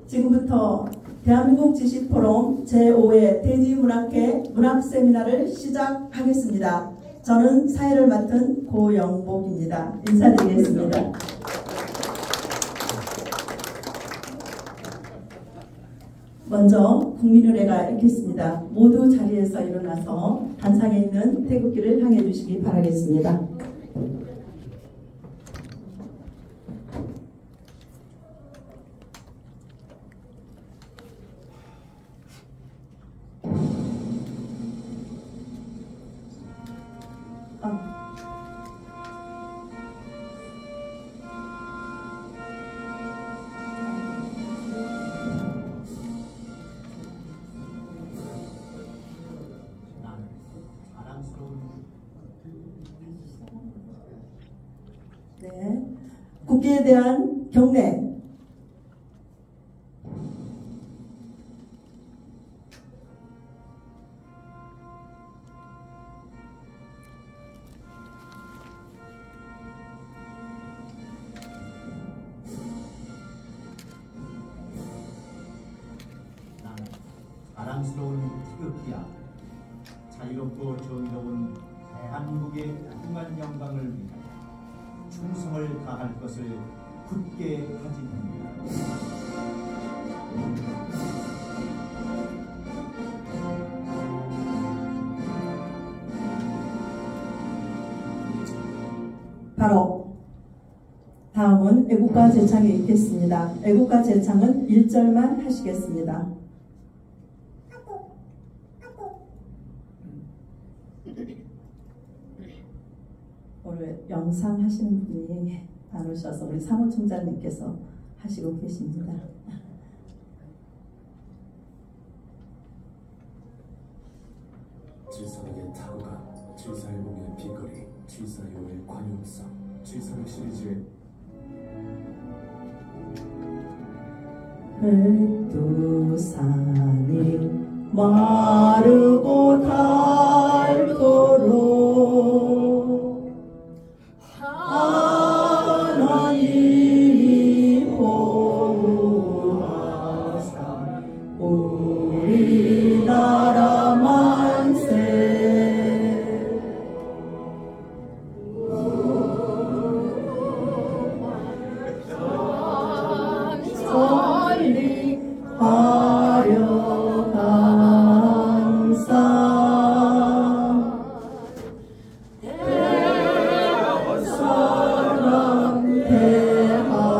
지금부터 대한민국 지식포럼 제5회 대지문학회 문학세미나를 시작하겠습니다. 저는 사회를 맡은 고영복입니다. 인사드리겠습니다. 먼저 국민의례가 읽겠습니다. 모두 자리에서 일어나서 단상에 있는 태극기를 향해 주시기 바라겠습니다. 네, 국기에 대한 경례. 자랑스러운 태극기야, 자유롭고 정의로운 대한민국의 무궁한 영광을 위하여 충성을 다할 것을 굳게 다짐합니다. 바로 다음은 애국가 제창이 있겠습니다. 애국가 제창은 1절만 하시겠습니다. 오늘 영상 하시는 분이 안 오셔서 우리 사무총장님께서 하시고 계십니다. 질서하게 타고간 740의 빛거리, 745의 관용성, 746 시리즈의 백두산이 마르고 닳도록 하나님이 보호하사 우리나라 만세. 화려한 상 대사랑 대하늘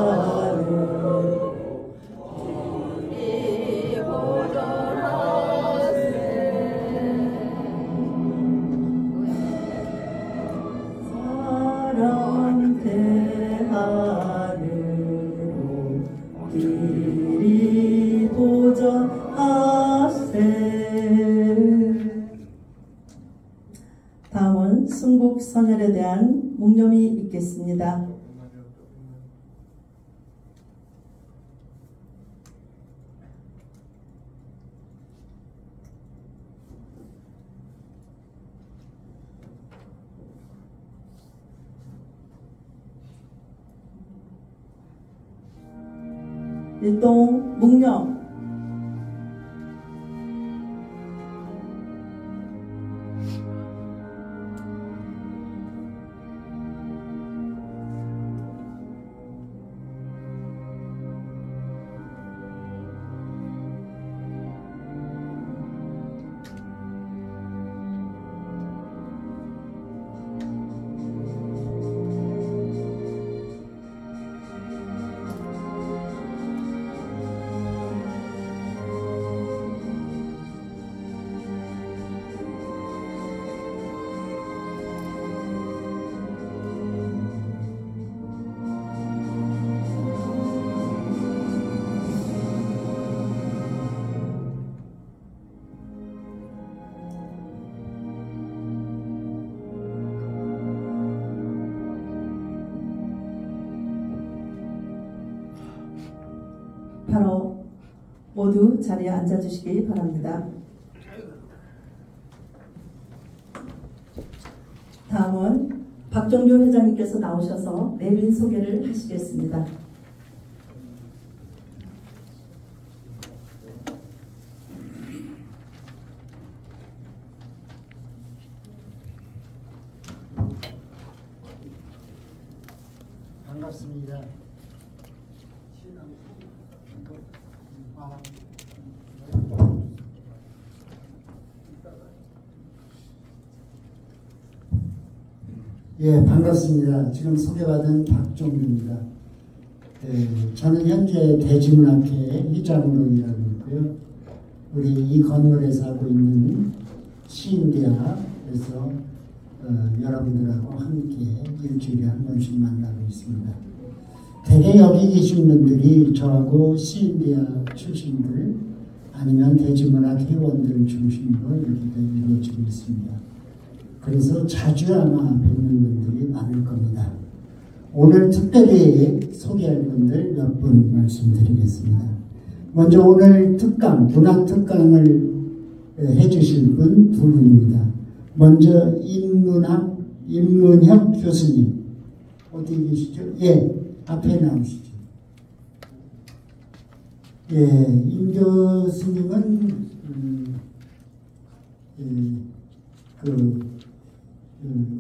우리 보존하세. 사랑 대하늘로 길이 보전하세. 다음은 순국선열에 대한 묵념이 있겠습니다. 일동 묵념. 바로 모두 자리에 앉아주시기 바랍니다. 다음은 박종규 회장님께서 나오셔서 내빈 소개를 하시겠습니다. 반갑습니다. 예, 반갑습니다. 지금 소개받은 박종규입니다. 저는 현재 대지문학회 회장으로 일하고 있고요. 우리 이 건물에서 하고 있는 시인대학에서 여러분들하고 함께 일주일에 한 번씩 만나고 있습니다. 대개 여기 계신 분들이 저하고 시인대학 출신들 아니면 대지문학 회원들 중심으로 이렇게 이루어지고 있습니다. 그래서 자주 아마 뵙는 분들이 많을 겁니다. 오늘 특별히 소개할 분들 몇 분 말씀드리겠습니다. 먼저 오늘 특강, 문학 특강을 해주실 분 두 분입니다. 먼저 임문혁 교수님 어디 계시죠? 예, 앞에 나오시죠. 예, 임 교수님은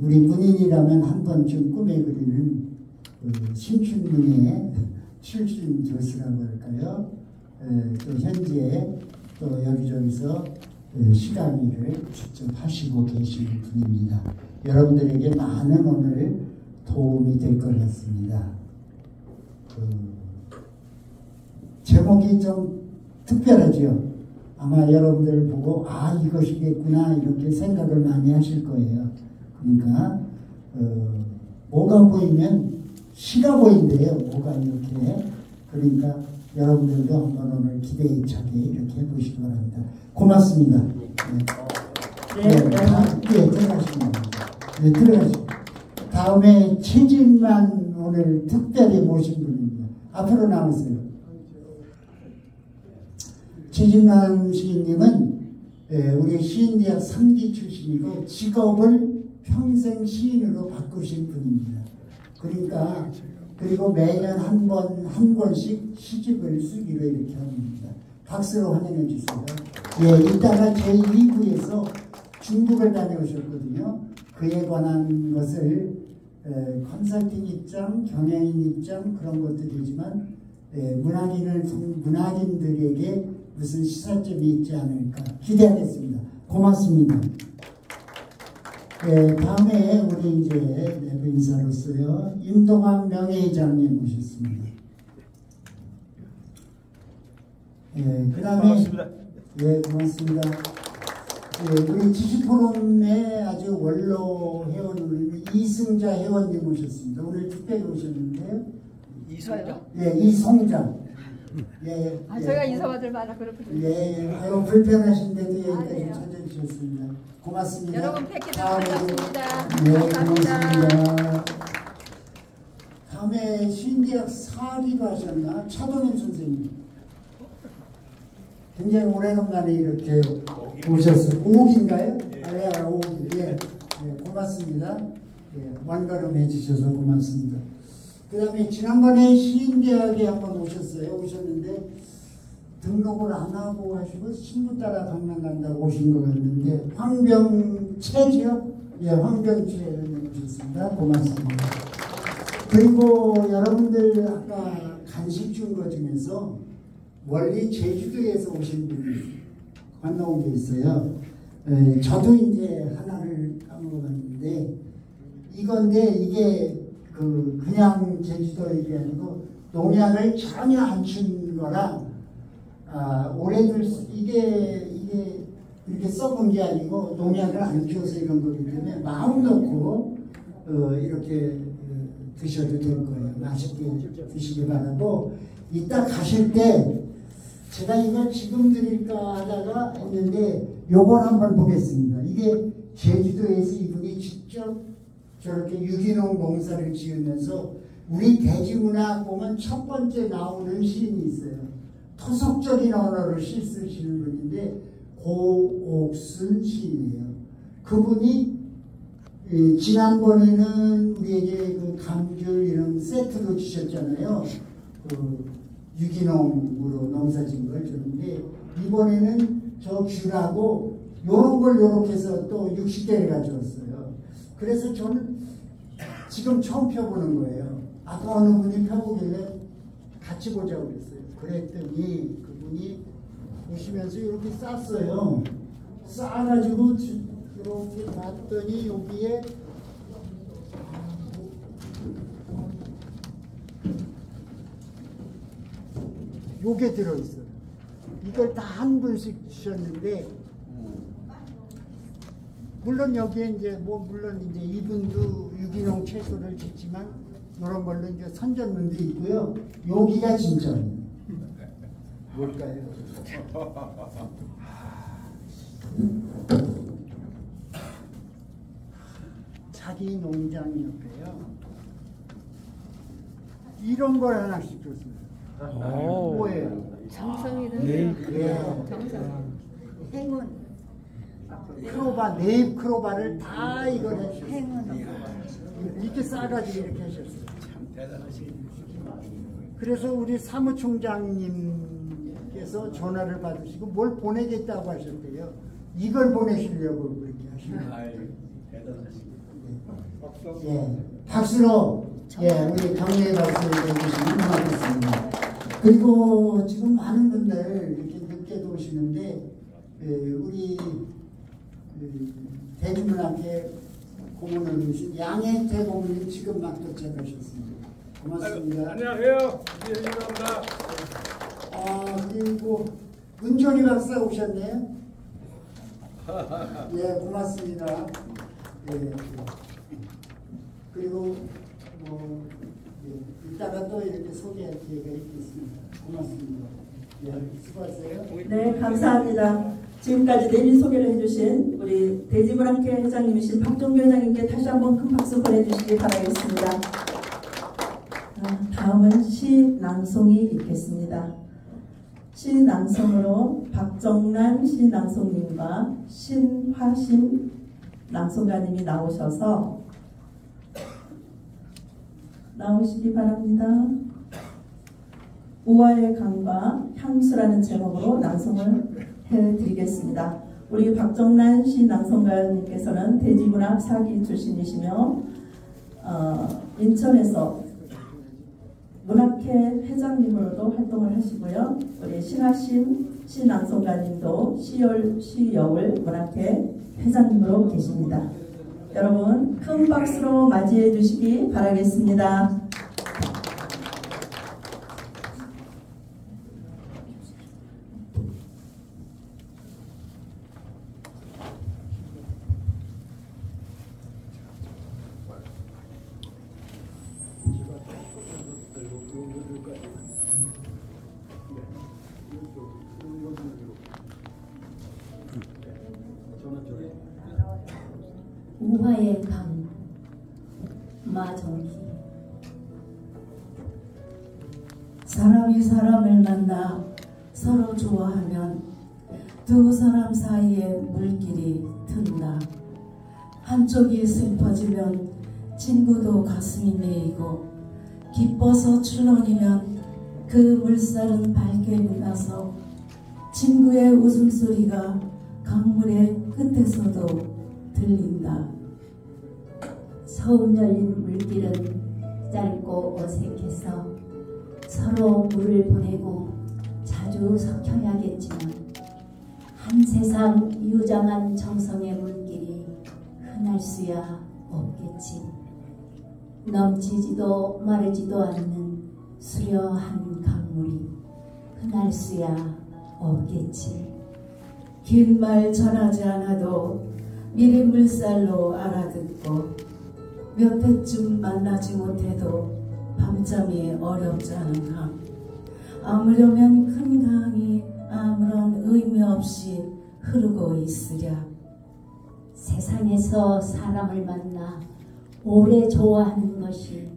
우리 문인이라면 한 번쯤 꿈에 그리는 신춘문예 출신 교수라고 할까요? 또 현재 또 여기저기서 시강의를 직접 하시고 계시는 분입니다. 여러분들에게 많은 오늘 도움이 될 것 같습니다. 제목이 좀 특별하죠. 아마 여러분들 보고 이것이겠구나 이렇게 생각을 많이 하실 거예요. 그러니까 뭐가 보이면 시가 보인대요. 뭐가 이렇게. 그러니까 여러분들도 한번 오늘 기대차게 이렇게 해보시기 바랍니다. 고맙습니다. 들어가십니다. 네, 들어가십니다. 다음에 최진만 오늘 특별히 모신 분입니다. 앞으로 나오세요. 최진만 시인님은 우리 시인대학 3기 출신이고 직업을 평생 시인으로 바꾸신 분입니다. 그러니까 그리고 매년 한 권씩 시집을 쓰기로 이렇게 합니다. 박수로 환영해 주세요. 예, 이따가 제2부에서 중국을 다녀오셨거든요. 그에 관한 것을 컨설팅 입장, 경영인 입장 그런 것들이지만 문학인들에게 무슨 시사점이 있지 않을까 기대하겠습니다. 고맙습니다. 다음에 우리 이제 내부 인사로서요. 임동환 명예회장님 모셨습니다. 그 다음에 고맙습니다. 우리 지식포럼의 아주 원로 회원을 이승자 회원님 모셨습니다. 오늘 특별히 오셨는데요. 이성자? 이성자. 제가 인사받을 만한 그렇군요. 아유 불편하신데도 여기까지 찾아주셨습니다. 고맙습니다. 여러분 뵙게 돼서 반갑습니다. 고맙습니다. 다음에 시인대학 4기도 하셨나? 차동현 선생님. 굉장히 오래간만에 이렇게 오셨어요. 5기인가요? 5기. 고맙습니다. 완가름 해주셔서 고맙습니다. 그 다음에 지난번에 시인대학에 한번 오셨는데 등록을 안 하고 하시고 친구 따라 강남 간다고 오신 것 같는데 황병채지요? 황병채 오셨습니다. 고맙습니다. 그리고 여러분들 아까 간식 준 거 중에서 멀리 제주도에서 오신 분이 건너온 게 있어요. 저도 이제 하나를 까먹어봤는데 이건데 이게 그냥 제주도 얘기 아니고 농약을 전혀 안 친 거라 오래들 이게 이렇게 썩은 게 아니고 농약을 안 키워서 이런 거기 때문에 마음 놓고 이렇게 드셔도 될 거예요. 맛있게 드시기 바라고 이따 가실 때 제가 이걸 지금 드릴까 하다가 했는데 요걸 한번 보겠습니다. 이게 제주도에서 이분이 직접 저렇게 유기농 농사를 지으면서 우리 대지문학 보면 첫 번째 나오는 시인이 있어요. 토속적인 언어를 시 쓰시는 분인데 고옥순 시인이에요. 그분이 지난번에는 우리에게 그 감귤 이런 세트도 주셨잖아요. 그 유기농으로 농사진 걸 줬는데 이번에는 저 귤하고 요런 걸 요렇게 해서 또 60개를 가져왔어요. 그래서 저는 지금 처음 펴보는 거예요. 아까 어느 분이 펴보길래 같이 보자고 그랬어요. 그랬더니 그분이 보시면서 이렇게 쌌어요. 싸가지고 이렇게 놨더니 여기에 요게 들어있어요. 이걸 다 한 분씩 주셨는데 물론 여기에 이제 물론 이제 이분도 유기농 채소를 짓지만 이런 걸로 이제 선전문도 있고요. 여기가 진짜예요. 뭘까요? 자기 농장 옆에요. 이런 걸 하나씩 줬어요. 뭐예요? 정성이든 네. 정성. 행운. 크로바, 네잎 크로바를 다 이걸 해주셨어요. 행운. 이렇게 싸가지고 이렇게 하셨어요. 참 대단하시네요. 그래서 우리 사무총장님께서 전화를 받으시고 뭘 보내겠다고 하셨대요. 이걸 보내시려고 그렇게 하시네요. 대단하시네요. 예, 박수로 우리 경례의 박수를 해주시면 고맙겠습니다. 그리고 지금 많은 분들 이렇게 늦게도 오시는데 우리 대중문학회 고문을 주신 양혜태 고문님 지금 막 도착하셨습니다. 고맙습니다. 안녕하세요. 이혜진입니다. 그리고 은조리 박사 오셨네요. 예, 고맙습니다. 예. 그리고 이따가 또 이렇게 소개할 기회가 있겠습니다. 고맙습니다. 예, 수고하세요. 네, 감사합니다. 지금까지 내빈 소개를 해주신 우리 대지문학회 회장님이신 박종규 회장님께 다시 한번 큰 박수 보내주시기 바라겠습니다. 다음은 시 낭송이 있겠습니다. 시 낭송으로 박정란 시 낭송님과 신화심 낭송가님이 나오셔서 나오시기 바랍니다. 우화의 강과 향수라는 제목으로 낭송을 해드리겠습니다. 우리 박정란 시 낭송가님께서는 대지문학 사기 출신이시며 인천에서 문학회 회장님으로도 활동을 하시고요. 우리 신하심 시 낭송가님도 시여울 문학회 회장님으로 계십니다. 여러분 큰 박수로 맞이해 주시기 바라겠습니다. 우화의 강 마정희. 사람이 사람을 만나 서로 좋아하면 두 사람 사이에 물길이 튼다. 한쪽이 슬퍼지면 친구도 가슴이 메이고 기뻐서 출렁이면 그 물살은 밝게 빛나서 친구의 웃음소리가 강물의 끝에서도 들린다. 처음 열린 물길은 짧고 어색해서 서로 물을 보내고 자주 섞여야겠지만 한 세상 유장한 정성의 물길이 흔할 수야 없겠지. 넘치지도 마르지도 않는 수려한 강물이 흔할 수야 없겠지. 긴 말 전하지 않아도 미리 물살로 알아듣고 몇 해쯤 만나지 못해도 밤잠이 어렵지 않은 강. 아무려면 큰 강이 아무런 의미 없이 흐르고 있으랴. 세상에서 사람을 만나 오래 좋아하는 것이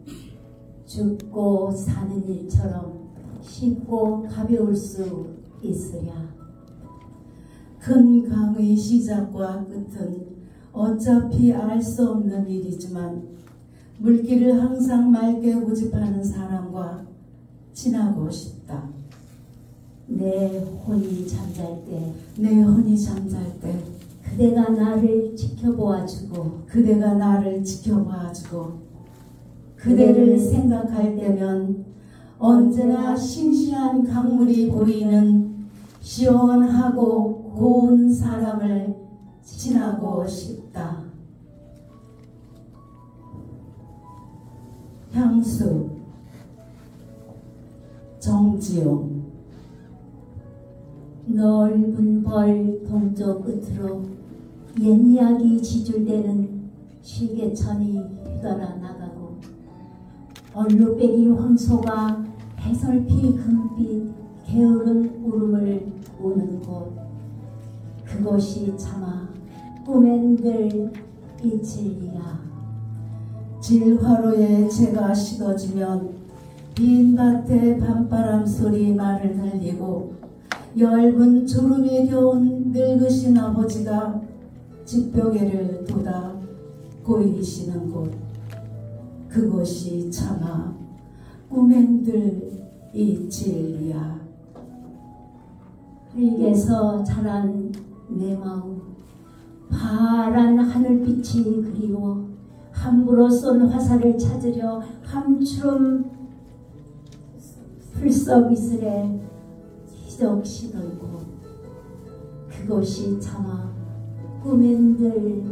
죽고 사는 일처럼 쉽고 가벼울 수 있으랴. 큰 강의 시작과 끝은 어차피 알 수 없는 일이지만 물길을 항상 맑게 고집하는 사람과 지나고 싶다. 내 혼이 잠잘 때 내 혼이 잠잘 때 그대가 나를 지켜보아주고 그대가 나를 지켜봐주고 그대를 생각할 때면 언제나 싱싱한 강물이 보이는 시원하고 고운 사람을 지나고 싶다. 향수 정지용. 넓은 벌 동쪽 끝으로 옛 이야기 지줄대는 실개천이 휘돌아 나가고 얼룩배기 황소가 해설피 금빛 게으른 울음을 우는 곳, 그곳이 차마 꿈엔들 이칠이야. 질화로에 재가 식어지면 빈 밭에 밤바람 소리 말을 날리고 엷은 졸음에 겨운 늙으신 아버지가 집벽에를 돋아 고이시는 곳, 그곳이 차마 꿈엔들 이칠이야. 흙에서 자란 내 마음, 파란 하늘빛이 그리워 함부로 쏜 화살을 찾으려 함추름 풀썩 이슬에 희적 시던 곳, 그곳이 차마 꿈엔들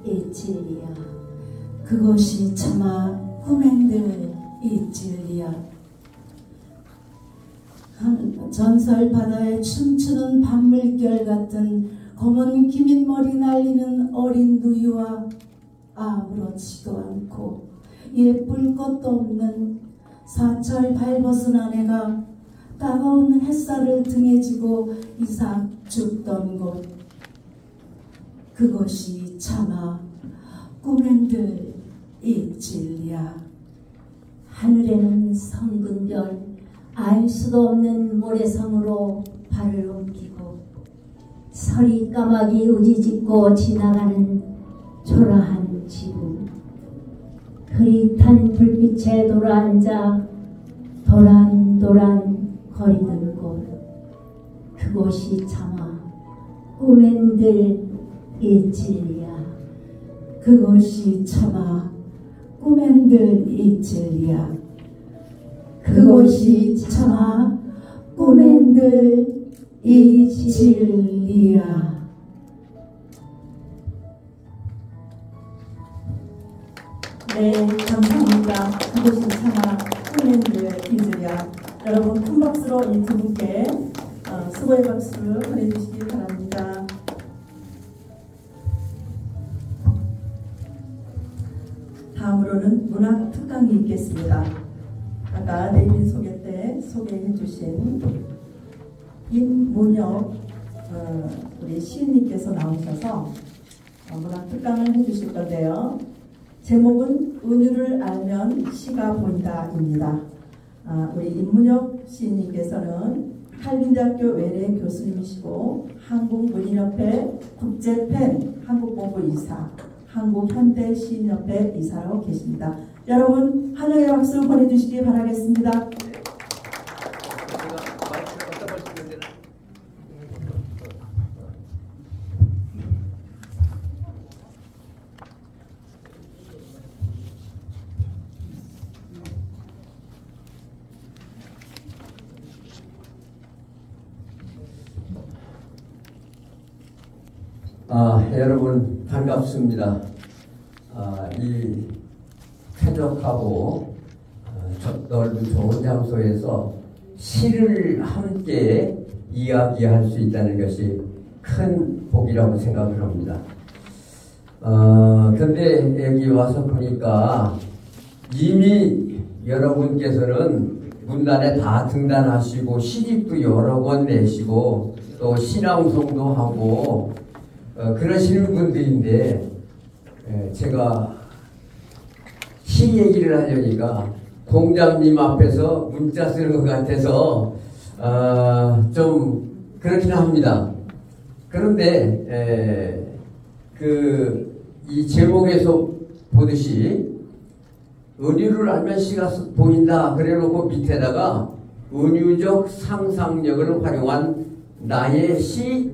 이칠이야. 그곳이 차마 꿈엔들 이칠이야. 전설 바다에 춤추는 밤물결 같은 검은 기민 머리 날리는 어린 누이와 아무렇지도 않고 예쁠 것도 없는 사철 발벗은 아내가 따가운 햇살을 등에 지고 이삭 죽던 곳, 그것이 차마 꿈엔들 이칠이야. 하늘에는 성근별, 알 수도 없는 모래성으로 발을 옮기고 서리 까마귀 우지짓고 지나가는 초라한 지붕, 흐릿한 불빛에 돌아앉아 도란도란 거리는 곳, 그곳이 차마 꿈엔들 이칠이야. 그곳이 차마 꿈엔들 이칠이야. 그곳이 차마 꿈엔들 이칠이야. 네, 감사합니다. 그곳이 차마 꿈엔들 이칠이야. 여러분 큰 박수로 이 두 분께 수고의 박수를 보내주시기 바랍니다. 다음으로는 문학 특강이 있겠습니다. 아까 내빈 소개 때 소개해 주신 임문혁 우리 시인님께서 나오셔서 문학 특강을 해 주실 건데요. 제목은 은유를 알면 시가 보인다입니다. 우리 임문혁 시인님께서는 한림대학교 외래 교수님이시고 한국문인협회 국제팬 한국본부이사, 한국현대시인협회 이사로 계십니다. 여러분 환영의 박수 보내주시기 바라겠습니다. 여러분 반갑습니다. 이 쾌적하고 넓은 좋은 장소에서 시를 함께 이야기할 수 있다는 것이 큰 복이라고 생각을 합니다. 근데 여기 와서 보니까 이미 여러분께서는 문단에 다 등단하시고 시집도 여러 권 내시고 또 시낭송도 하고 그러시는 분들인데 제가 시 얘기를 하려니까 공장님 앞에서 문자 쓰는 것 같아서 좀 그렇긴 합니다. 그런데 이 제목에서 보듯이 은유를 알면 시가 보인다 그래놓고 밑에다가 은유적 상상력을 활용한 나의 시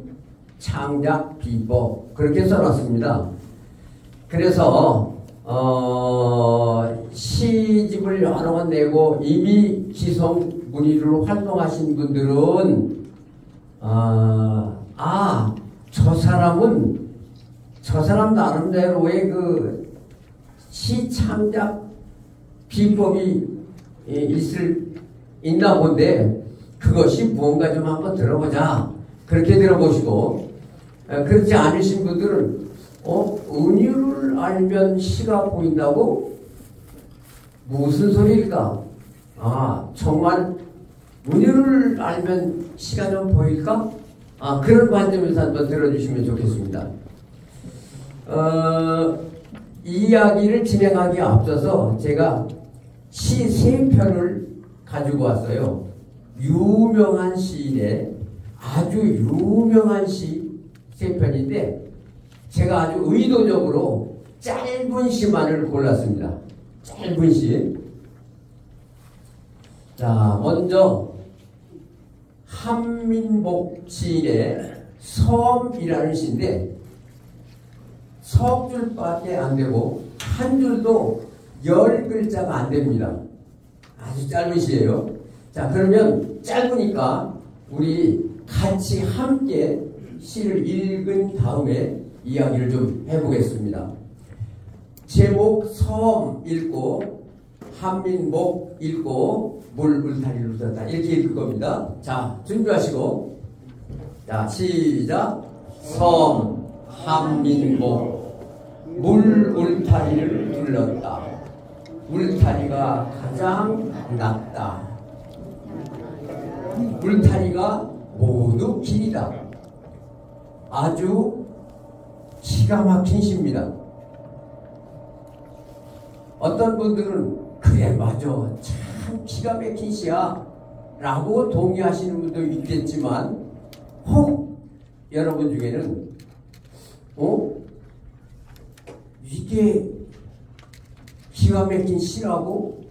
창작 비법 그렇게 써놨습니다. 그래서 시집을 여러 권 내고 이미 기성 문의로 활동하신 분들은 저 사람 나름대로의 그 시 창작 비법이 있나 본데 그것이 무언가 좀 한번 들어보자 그렇게 들어보시고 그렇지 않으신 분들은 은유를 알면 시가 보인다고? 무슨 소리일까? 정말 은유를 알면 시가 좀 보일까? 그런 관점에서 한번 들어주시면 좋겠습니다. 이야기를 진행하기에 앞서서 제가 시 3편을 가지고 왔어요. 유명한 시인의 아주 유명한 시 3편인데 제가 아주 의도적으로 짧은 시만을 골랐습니다. 짧은 시. 자, 먼저 한민복 시인의 섬이라는 시인데 석 줄밖에 안 되고 한 줄도 10글자가 안 됩니다. 아주 짧은 시예요. 자, 그러면 짧으니까 우리 같이 함께 시를 읽은 다음에 이야기를 좀 해보겠습니다. 제목 섬 읽고 한민복 읽고 물 울타리를 웃었다 이렇게 읽을 겁니다. 자, 준비하시고 자, 시작. 섬 한민복 물 울타리를 둘렀다. 울타리가 가장 낮다. 울타리가 모두 길이다. 아주 기가 막힌 시입니다. 어떤 분들은 그래 맞아 참 기가 막힌 시야 라고 동의하시는 분도 있겠지만 혹 여러분 중에는 이게 기가 막힌 시라고?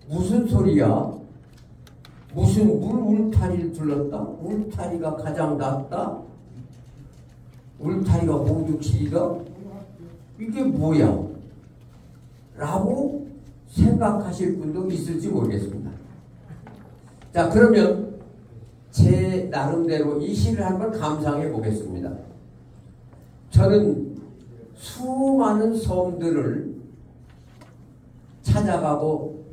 무슨 소리야? 무슨 물 울타리를 둘렀다? 울타리가 가장 낮다? 울타리가 모두 길이다? 이게 뭐야? 라고 생각하실 분도 있을지 모르겠습니다. 자, 그러면 제 나름대로 이 시를 한번 감상해 보겠습니다. 저는 수많은 섬들을 찾아가고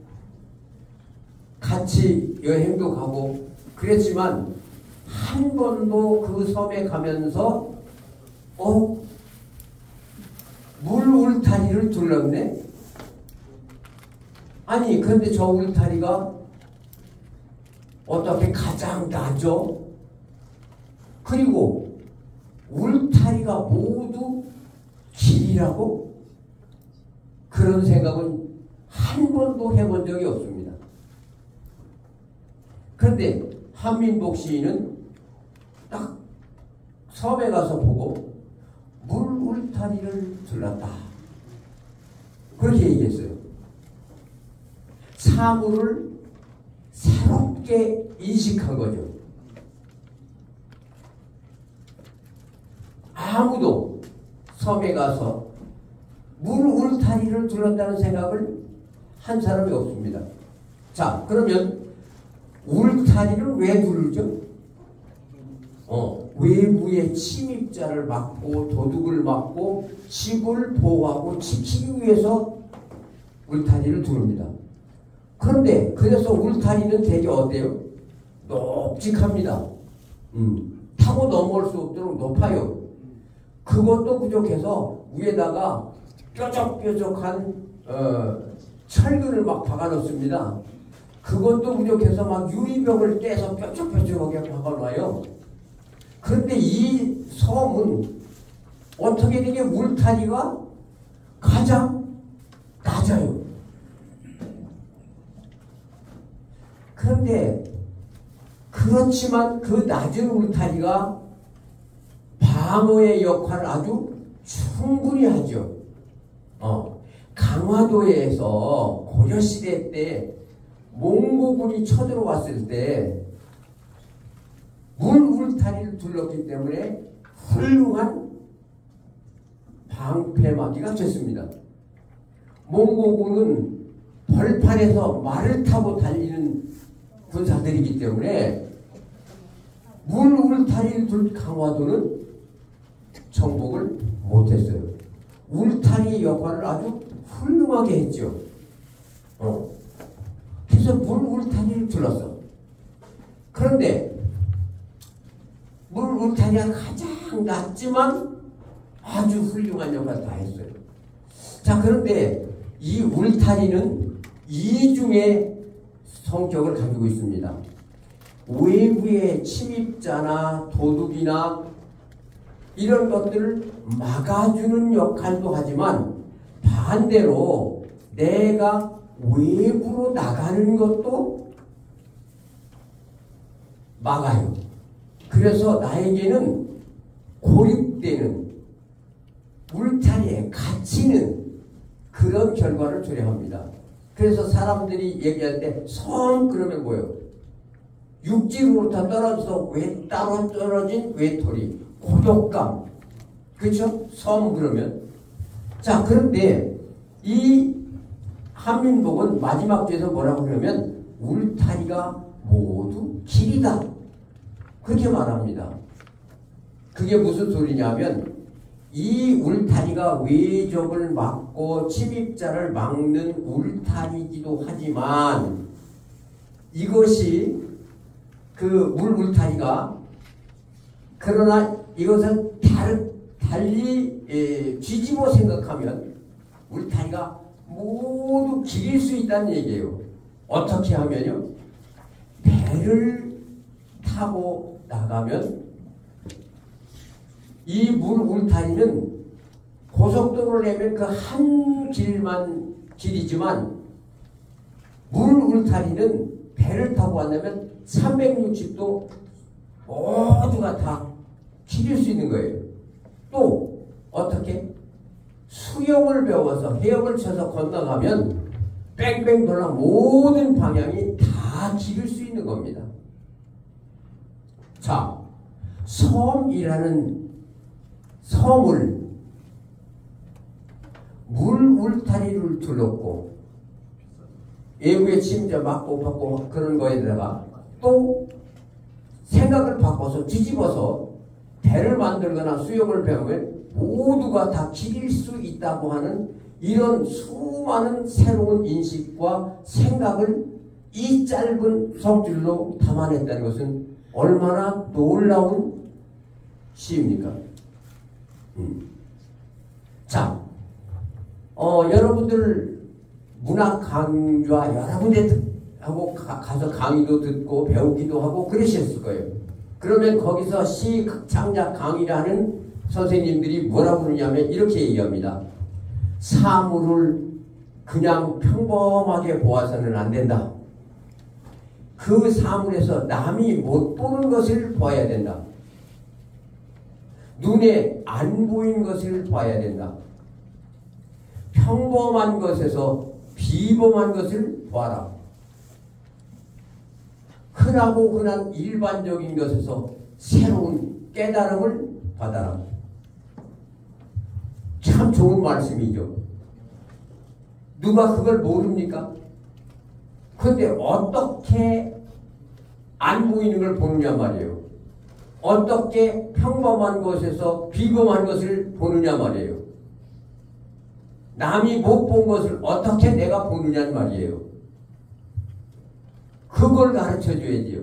같이 여행도 가고 그랬지만 한 번도 그 섬에 가면서 물 울타리를 둘렀네? 아니 그런데 저 울타리가 어떻게 가장 낮죠? 그리고 울타리가 모두 길이라고? 그런 생각은 한 번도 해본 적이 없습니다. 그런데 한민복 시인은 딱 섬에 가서 보고 물 울타리를 둘렀다. 그렇게 얘기했어요. 사물을 새롭게 인식한 거죠. 아무도 섬에 가서 물 울타리를 둘렀다는 생각을 한 사람이 없습니다. 자, 그러면 울타리를 왜 두르죠? 외부의 침입자를 막고 도둑을 막고 집을 보호하고 지키기 위해서 울타리를 두릅니다. 그런데 그래서 울타리는 되게 어때요? 높직합니다. 타고 넘어올 수 없도록 높아요. 그것도 부족해서 위에다가 뾰족뾰족한 철근을 막 박아놓습니다. 그것도 부족해서 막 유리병을 떼서 뾰족뾰족하게 박아놔요. 그런데 이 섬은 어떻게 되게 울타리가 가장 낮아요. 그런데 그렇지만 그 낮은 울타리가 방어의 역할을 아주 충분히 하죠. 강화도에서 고려시대 때 몽고군이 쳐들어왔을 때 물 울타리를 둘렀기 때문에 훌륭한 방패막이가 됐습니다. 몽고군은 벌판에서 말을 타고 달리는 군사들이기 때문에 물 울타리를 둘 강화도는 정복을 못했어요. 울타리 역할을 아주 훌륭하게 했죠. 그래서 물 울타리를 둘렀어. 그런데 물 울타리가 가장 낮지만 아주 훌륭한 역할을 다 했어요. 자, 그런데 이 울타리는 이중의 성격을 가지고 있습니다. 외부의 침입자나 도둑이나 이런 것들을 막아주는 역할도 하지만 반대로 내가 외부로 나가는 것도 막아요. 그래서 나에게는 고립되는 울타리에 갇히는 그런 결과를 초래합니다. 그래서 사람들이 얘기할 때 섬 그러면 뭐예요? 육지로부터 떨어져서 따로 떨어진 외톨이, 고독감. 그렇죠? 섬 그러면. 자, 그런데 이 한민복은 마지막 주에서 뭐라고 그러면 울타리가 모두 길이다. 그렇게 말합니다. 그게 무슨 소리냐면 이 울타리가 외적을 막고 침입자를 막는 울타리이기도 하지만 이것이 그 물 울타리가 그러나 이것을 달리 뒤집어 생각하면 울타리가 모두 길일 수 있다는 얘기예요. 어떻게 하면요? 배를 타고 나가면 이 물 울타리는 고속도로를 내면 그 한 길만 길이지만 물 울타리는 배를 타고 왔다면 360도 모두가 다 길일 수 있는 거예요. 또 어떻게? 수영을 배워서 헤엄을 쳐서 건너가면 뺑뺑 돌아 모든 방향이 다 길일 수 있는 겁니다. 자, 섬이라는 섬을 물 울타리를 둘렀고 외부의 침입자 막고 받고 그런 거에다가 또 생각을 바꿔서 뒤집어서 배를 만들거나 수영을 배우면 모두가 다 길일 수 있다고 하는 이런 수많은 새로운 인식과 생각을 이 짧은 석줄로 담아냈다는 것은 얼마나 놀라운 시입니까? 자, 여러분들 문학 강좌 여러 군데 하고 가서 강의도 듣고 배우기도 하고 그러셨을 거예요. 그러면 거기서 시 창작 강의를 하는 선생님들이 뭐라고 그러냐면 이렇게 얘기합니다. 사물을 그냥 평범하게 보아서는 안 된다. 그 사물에서 남이 못 보는 것을 봐야 된다. 눈에 안 보이는 것을 봐야 된다. 평범한 것에서 비범한 것을 봐라. 흔하고 흔한 일반적인 것에서 새로운 깨달음을 받아라. 참 좋은 말씀이죠. 누가 그걸 모릅니까? 그런데 어떻게 안 보이는 걸 보느냐 말이에요. 어떻게 평범한 것에서 비범한 것을 보느냐 말이에요. 남이 못 본 것을 어떻게 내가 보느냐 말이에요. 그걸 가르쳐줘야지요.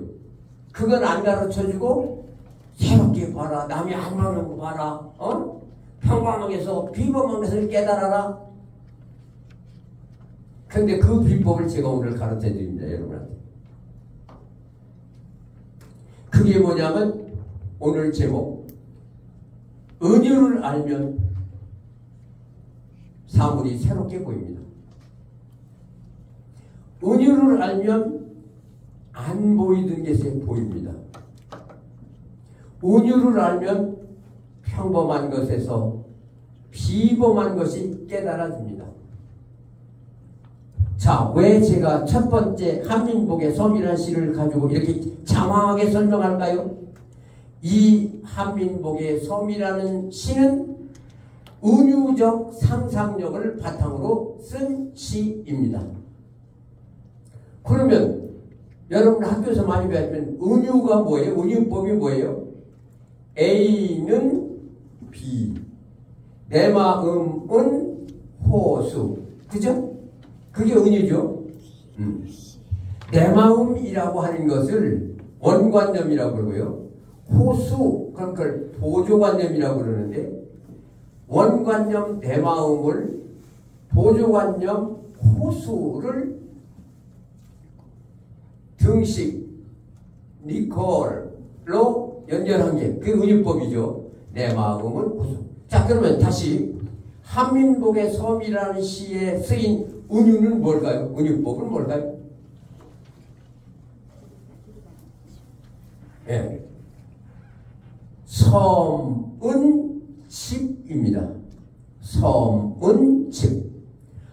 그건 안 가르쳐주고 새롭게 봐라. 남이 안 보는 거 봐라. 평범하게서 비범한 것을 깨달아라. 근데 그 비법을 제가 오늘 가르쳐드립니다. 여러분한테. 그게 뭐냐면 오늘 제목 은유를 알면 사물이 새롭게 보입니다. 은유를 알면 안 보이던 것이 보입니다. 은유를 알면 평범한 것에서 비범한 것이 깨달아집니다. 자, 왜 제가 첫 번째 한민복의 섬이라는 시를 가지고 이렇게 장황하게 설명할까요? 이 한민복의 섬이라는 시는 은유적 상상력을 바탕으로 쓴 시입니다. 그러면 여러분 학교에서 많이 배웠으면 은유가 뭐예요? 은유법이 뭐예요? A는 B, 내 마음은 호수. 그죠? 그게 은유죠. 내 마음이라고 하는 것을 원관념이라고 그러고요. 호수, 그걸 보조관념이라고 그러는데, 원관념 내 마음을 보조관념 호수를 등식 리콜로 연결한 게 그 은유법이죠. 내 마음은 호수. 자, 그러면 다시 한민복의 섬이라는 시에 쓰인 은유는 뭘까요? 은유법은 뭘까요? 예. 섬은 집입니다. 섬은 집.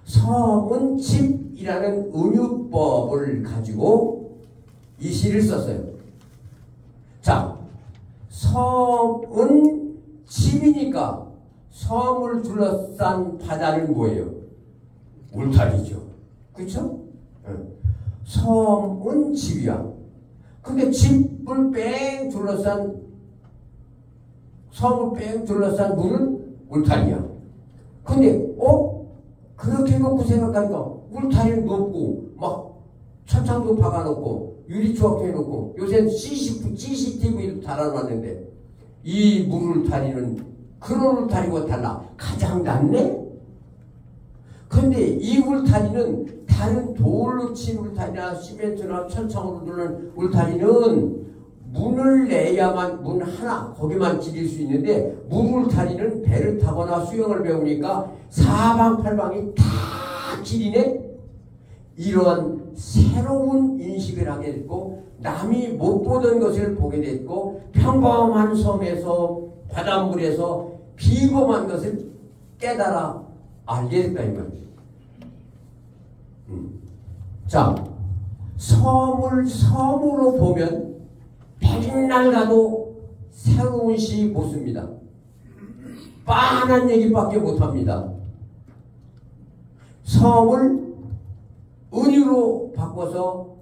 섬은 집이라는 은유법을 가지고 이 시를 썼어요. 자, 섬은 집이니까 섬을 둘러싼 바다는 뭐예요? 울타리죠. 그렇죠? 섬은 집이야. 근데 집을 뺑 둘러싼, 섬을 뺑 둘러싼 물은 울타리야. 근데 그렇게 놓고 생각하니까 울타리는 높고 막 천창도 박아놓고 유리추억 해놓고 요새는 CCTV도 달아놨는데 이 물울타리는 그런 울타리와 달라 가장 낫네? 근데 이 울타리는 다른 돌로 친 울타리나 시멘트나 천창으로 두는 울타리는 문을 내야만, 문 하나 거기만 지릴 수 있는데 물울타리는 배를 타거나 수영을 배우니까 사방팔방이 다 길이네. 이런 새로운 인식을 하게 됐고 남이 못 보던 것을 보게 됐고 평범한 섬에서 바닷물에서 비범한 것을 깨달아 알게 됐다 이 말이에요. 자, 섬을 섬으로 보면 백날 가도 새로운 시 못 씁니다. 빤한 얘기밖에 못합니다. 섬을 은유로 바꿔서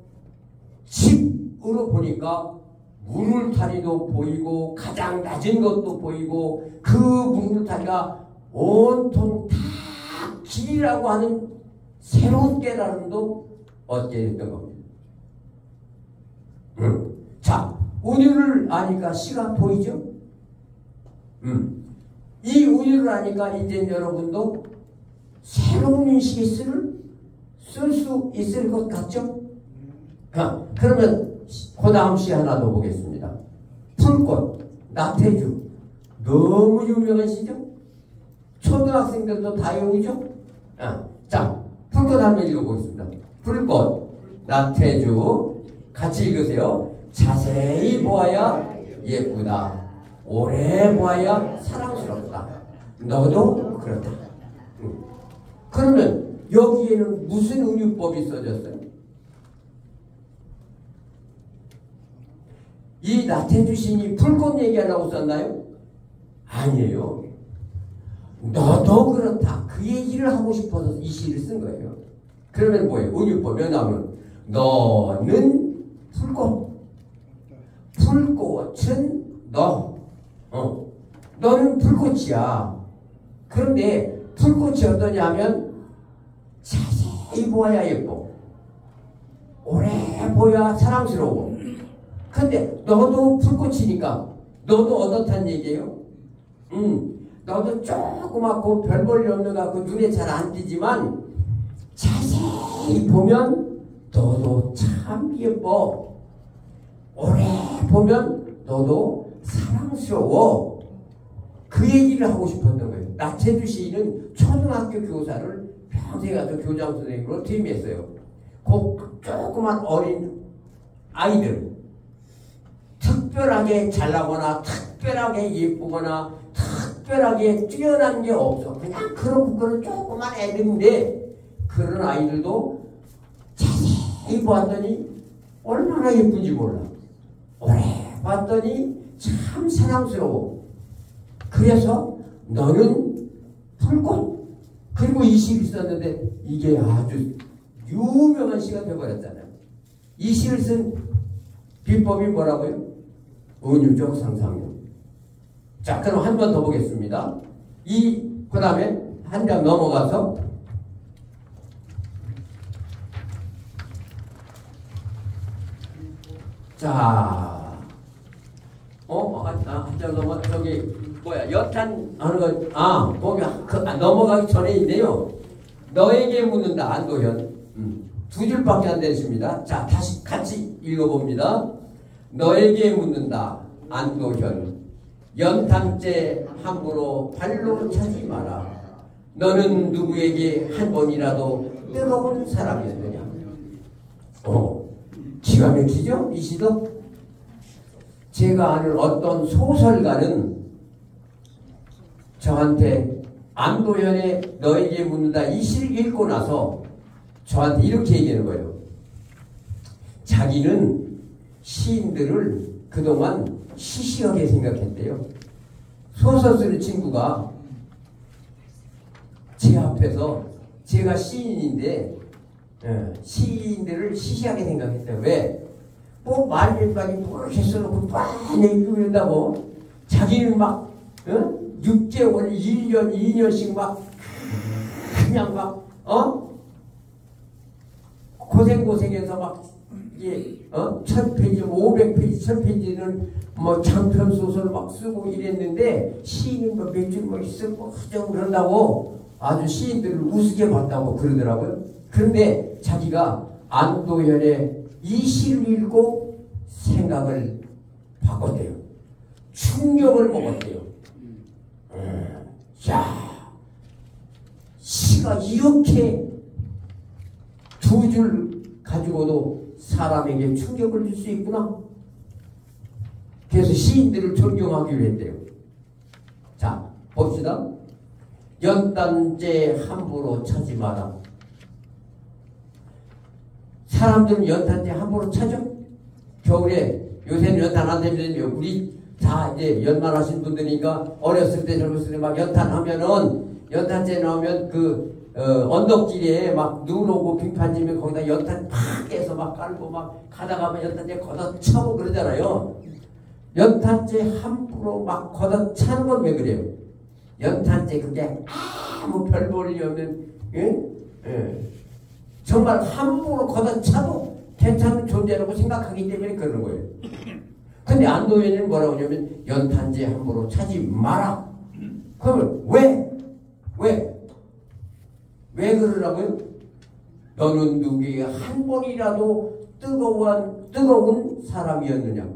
집으로 보니까 물울타리도 보이고 가장 낮은 것도 보이고 그 물울타리가 온통 다 길이라고 하는 새로운 깨달음도 얻게 됐던 겁니다. 자, 은유를 아니까 시가 보이죠? 이 은유를 아니까 이제 여러분도 새로운 인식이 쓸 수 있을 것 같죠? 그러면 그 다음 시 하나 더 보겠습니다. 풀꽃, 나태주. 너무 유명한 시죠? 초등학생들도 다 외우죠? 자, 풀꽃 한번 읽어보겠습니다. 풀꽃, 나태주. 같이 읽으세요. 자세히 보아야 예쁘다. 오래 보아야 사랑스럽다. 너도 그렇다. 그러면 여기에는 무슨 은유법이 써졌어요? 이 나태주 시인이 풀꽃 얘기하려고 썼나요? 아니에요. 너도 그렇다. 그 얘기를 하고 싶어서 이 시를 쓴 거예요. 그러면 뭐예요? 은유법에 나오면 너는 풀꽃. 풀꽃은 너. 너는 풀꽃이야. 그런데 풀꽃이 어떠냐면 자세히 보아야 예뻐. 오래 보아야 사랑스러워. 근데 너도 풀꽃이니까 너도 어떻단 얘기예요? 너도 조그맣고 별 볼일 없는 것 같고 눈에 잘 안 띄지만 자세히 보면 너도 참 예뻐. 오래 보면 너도 사랑스러워. 그 얘기를 하고 싶었던 거예요. 나태주 시인은 초등학교 교사를 평생 가서 교장 선생님으로 퇴임했어요. 그 조그만 어린 아이들 특별하게 잘나거나 특별하게 예쁘거나 특별하게 뛰어난 게 없어. 그냥 그런 조그만 애들인데 그런 아이들도 자세히 보았더니 얼마나 예쁜지 몰라. 오래 봤더니 참 사랑스러워. 그래서 너는 불꽃. 그리고 이 시를 썼는데 이게 아주 유명한 시가 되어버렸잖아요. 이 시를 쓴 비법이 뭐라고요? 은유적 상상력. 자, 그럼 한 번 더 보겠습니다. 그 다음에 한 장 넘어가서 자, 한 장 넘어 저기 뭐야 여탄 하는 거 거기 넘어가기 전에 있네요. 너에게 묻는다 안도현. 두 줄밖에 안 되십니다. 자, 다시 같이 읽어봅니다. 너에게 묻는다 안도현. 연탄재 함부로 발로 차지 마라. 너는 누구에게 한 번이라도 뜨거운 사람이었느냐. 기가 막히죠? 이 시도? 제가 아는 어떤 소설가는 저한테 안도현의 너에게 묻는다 이 시를 읽고 나서 저한테 이렇게 얘기하는 거예요. 자기는 시인들을 그동안 시시하게 생각했대요. 소설 쓰는 친구가 제 앞에서 제가 시인인데 시인들을 시시하게 생각했대요. 왜? 뭐 말일까지 그렇게 써놓고 많이 읽는다고 자기는 막 6개월, 1년, 2년씩 막 그냥 막 고생해서 막 1000페이지, 500페이지, 1000페이지는 뭐 장편 소설 막 쓰고 이랬는데 시인은 뭐 몇 줄 뭐 쓰고 하자고 그런다고 아주 시인들을 우습게 봤다고 그러더라고요. 그런데 자기가 안도현의 이 시를 읽고 생각을 바꿨대요. 충격을 먹었대요. 야, 시가 이렇게 두 줄 가지고도 사람에게 충격을 줄 수 있구나. 그래서 시인들을 존경하기로 했대요. 자, 봅시다. 연탄재 함부로 차지 마라. 사람들은 연탄재 함부로 차죠? 겨울에 요새는 연탄 안 되면 우리 다 이제 연말하신 분들이니까 어렸을 때 젊었을 때 막 연탄 하면은 연탄재 나오면 언덕길에 막 눈 오고 빙판지면 거기다 연탄 팍 깨서 막 깔고 막 가다가면 연탄재 걷어차고 그러잖아요. 연탄재 함부로 막 걷어차는 건 왜 그래요? 연탄재 그게 아무 별 볼일이 없는 정말 함부로 걷어차도 괜찮은 존재라고 생각하기 때문에 그러는 거예요. 근데 안도현이는 뭐라고 하냐면 연탄재 함부로 차지 마라. 그러면 왜 그러라고요? 너는 누구에게 한 번이라도 뜨거운 사람이었느냐.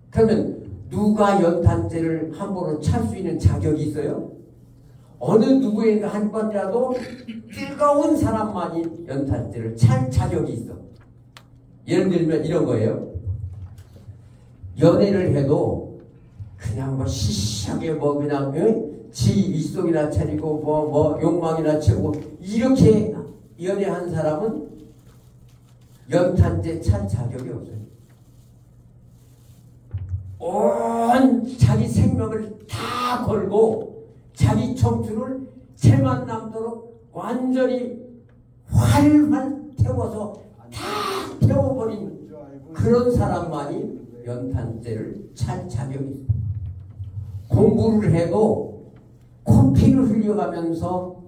그러면 누가 연탄재를 함부로 찰 수 있는 자격이 있어요? 어느 누구에게 한 번이라도 뜨거운 사람만이 연탄재를 찰 자격이 있어. 예를 들면 이런 거예요. 연애를 해도 그냥 뭐 시시하게 뭐 그냥 지 입속이나 차리고 뭐 욕망이나 채우고 이렇게 연애한 사람은 연탄재 찰 자격이 없어요. 온 자기 생명을 다 걸고 자기 청춘을 채만 남도록 완전히 활활 태워서 다 태워버린 그런 사람만이 연탄재를 찰 자격이 있어요. 공부를 해도 코피를 흘려가면서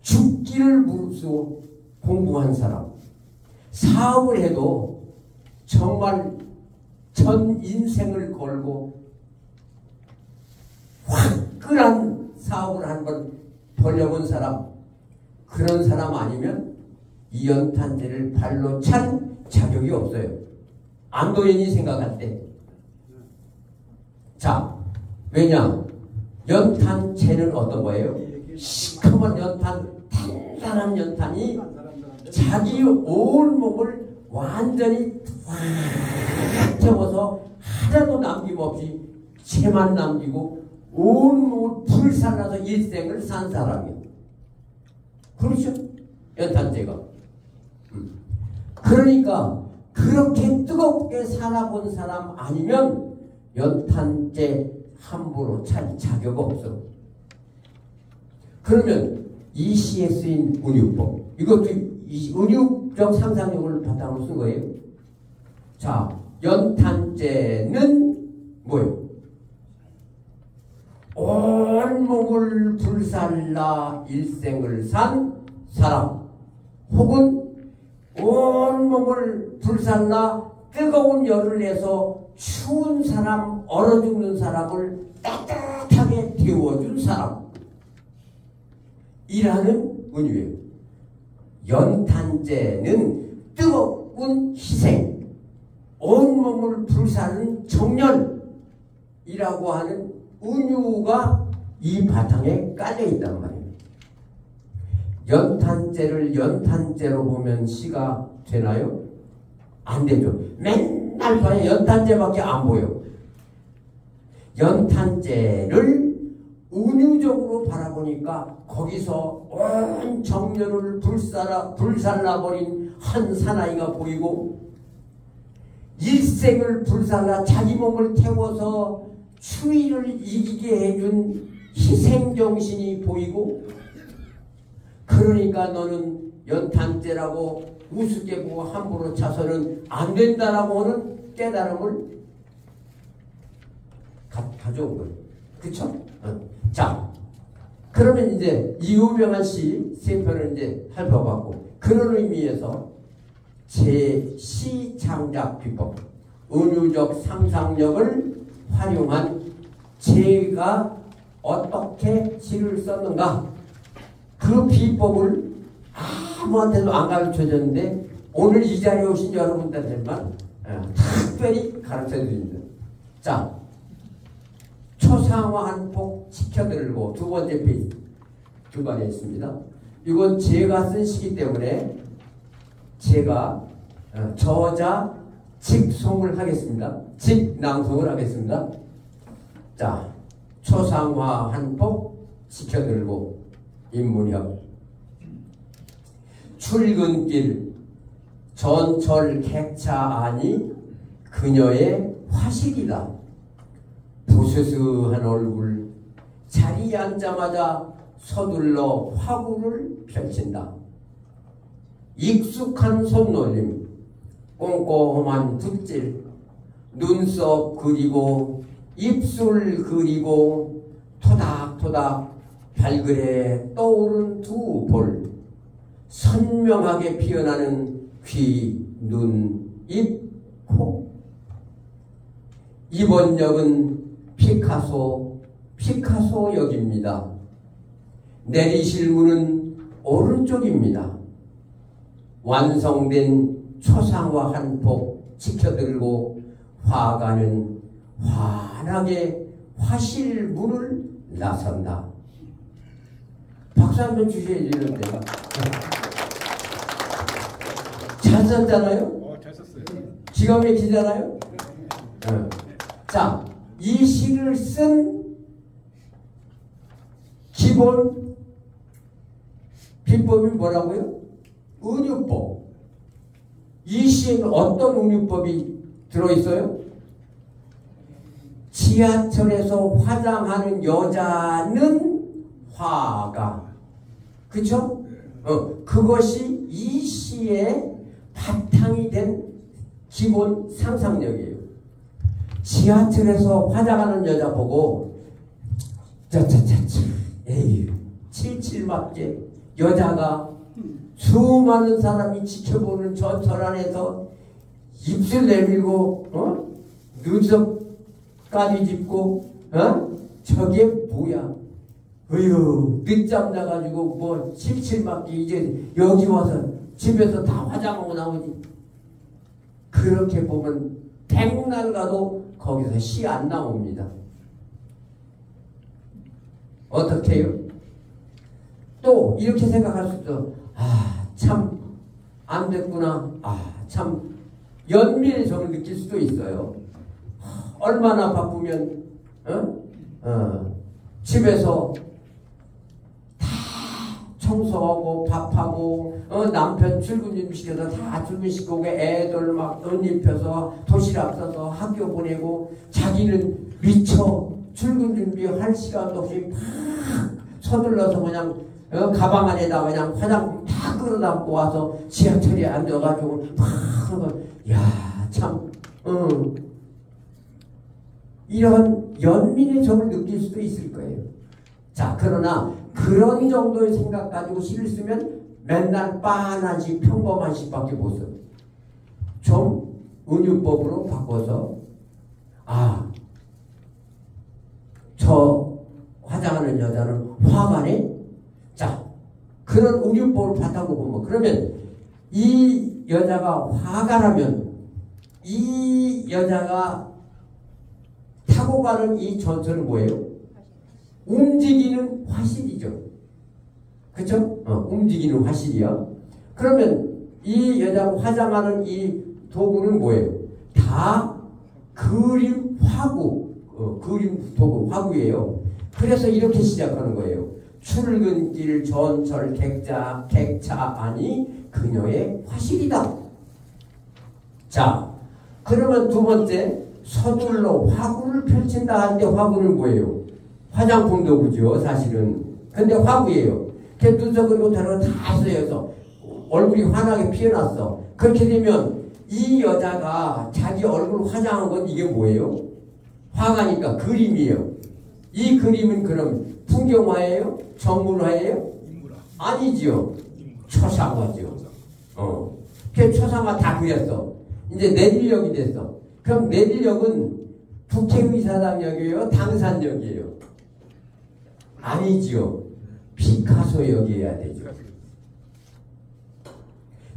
죽기를 무릅쓰고 공부한 사람, 사업을 해도 정말 전 인생을 걸고 화끈한 사업을 한 번 벌려본 사람, 그런 사람 아니면 이 연탄재를 발로 찬 자격이 없어요. 안도현이 생각할 때. 자, 왜냐? 연탄재는 어떤 거예요? 시커먼 연탄, 단단한 연탄이 자기 온 몸을 완전히 확 태워서 하나도 남김없이 채만 남기고 온몸을 불살라서 일생을 산 사람이에요. 그렇죠? 연탄재가. 그러니까 그렇게 뜨겁게 살아본 사람 아니면 연탄재 함부로 찰 자격 없어. 그러면 이 시에 쓰인 은유법, 이것도 은유적 상상력을 바탕으로 쓴 거예요. 자, 연탄재는 뭐예요? 온몸을 불살라 일생을 산 사람, 혹은 온몸을 불살라 뜨거운 열을 내서 추운 사람, 얼어 죽는 사람을 따뜻하게 데워준 사람 이라는 은유예요. 연탄재는 뜨거운 희생, 온몸을 불사르는 정열이라고 하는 은유가 이 바탕에 깔려 있단 말이에요. 연탄재를 연탄재로 보면 시가 되나요? 안 되죠. 맨날 봐야 연탄재밖에 안 보여. 연탄재를 은유적으로 바라보니까 거기서 온 정열을 불살라버린 한 사나이가 보이고, 일생을 불살라 자기 몸을 태워서 추위를 이기게 해준 희생정신이 보이고, 그러니까 너는 연탄재라고 우습게 보고 함부로 차서는 안 된다라고 하는 깨달음을 가져온 거예요. 그쵸? 자, 그러면 이제 이 유명한 시 세 편을 이제 살펴봤고, 그런 의미에서 제 시창작 비법, 은유적 상상력을 활용한 제가 어떻게 시를 썼는가, 그 비법을 아무한테도 안 가르쳐줬는데 오늘 이 자리에 오신 여러분들만 특별히 가르쳐드립니다. 자, 초상화 한 폭 지켜들고, 두 번째 페이지 중간에 있습니다. 이건 제가 쓴 시기 때문에 제가 저자 직송을 하겠습니다. 직낭송을 하겠습니다. 자, 초상화 한 폭 지켜들고, 인문혁. 출근길 전철 객차 안이 그녀의 화실이다. 부스스한 얼굴, 자리에 앉자마자 서둘러 화구를 펼친다. 익숙한 손놀림, 꼼꼼한 붓질, 눈썹 그리고 입술 그리고 토닥토닥 발그레 떠오른 두 볼, 선명하게 피어나는 귀, 눈, 입, 코. 이번 역은 피카소 역입니다. 내리실 문은 오른쪽입니다. 완성된 초상화 한 폭 지켜들고 화가는 환하게 화실 문을 나선다. 박수 한번 주셔야지. 이런데 잘 썼잖아요? 잘 썼어요. 기가 막히잖아요? 자, 이 시를 쓴 기본 비법이 뭐라고요? 은유법. 이 시에는 어떤 은유법이 들어있어요? 지하철에서 화장하는 여자는 화가. 그쵸? 그것이 이 시의 바탕이 된 기본 상상력이에요. 지하철에서 화장하는 여자 보고 에휴, 칠칠맞게 여자가 수많은 사람이 지켜보는 전철 안에서 입술 내밀고 눈썹까지 짚고 저게 뭐야? 어휴, 늦잠 자가지고 뭐 칠칠맞게 이제 여기 와서 집에서 다 화장하고 나오지. 그렇게 보면 백날 가도 거기서 시 안 나옵니다. 어떻게 해요? 또 이렇게 생각할 수도, 참 안 됐구나. 참 연민성을 느낄 수도 있어요. 얼마나 바쁘면 집에서 다 청소하고 밥하고 남편 출근 준비시켜서 다 출근시키고 애들 막 옷 입혀서 도시락 싸서 학교 보내고 자기는 미처 출근 준비할 시간도 없이 막 서둘러서 그냥 가방 안에다 그냥 화장품 다 끌어담고 와서 지하철에 앉아가지고 막 참 이런 연민의 정을 느낄 수도 있을 거예요. 자, 그러나 그런 정도의 생각 가지고 시를 쓰면 맨날 빤하지 평범한 시밖에 못 써요. 좀 은유법으로 바꿔서 저 화장하는 여자는 화가네? 자, 그런 은유법을 바탕으로 보면 그러면 이 여자가 화가라면 이 여자가 타고 가는 이 전철은 뭐예요? 움직이는 화실이죠. 그쵸? 움직이는 화실이야. 그러면 이 여자가 화장하는 이 도구는 뭐예요? 다 그림 화구, 그림 도구 화구예요. 그래서 이렇게 시작하는 거예요. 출근길 전철 객차 아니 그녀의 화실이다. 자, 그러면 두 번째 서둘러 화구를 펼친다 하는데 화구는 뭐예요? 화장품 도구죠, 사실은. 근데 화구예요. 걔 눈썹 그리고 다른 거 다 써여서 얼굴이 환하게 피어났어. 그렇게 되면 이 여자가 자기 얼굴 화장한 건 이게 뭐예요? 화가니까 그림이에요. 이 그림은 그럼 풍경화예요? 정물화예요? 아니지요. 초상화죠. 걔 초상화 다 그렸어. 이제 내딜력이 됐어. 그럼 내딜력은 국회의사당역이에요? 당산역이에요? 아니지요. 피카소역이어야 되죠.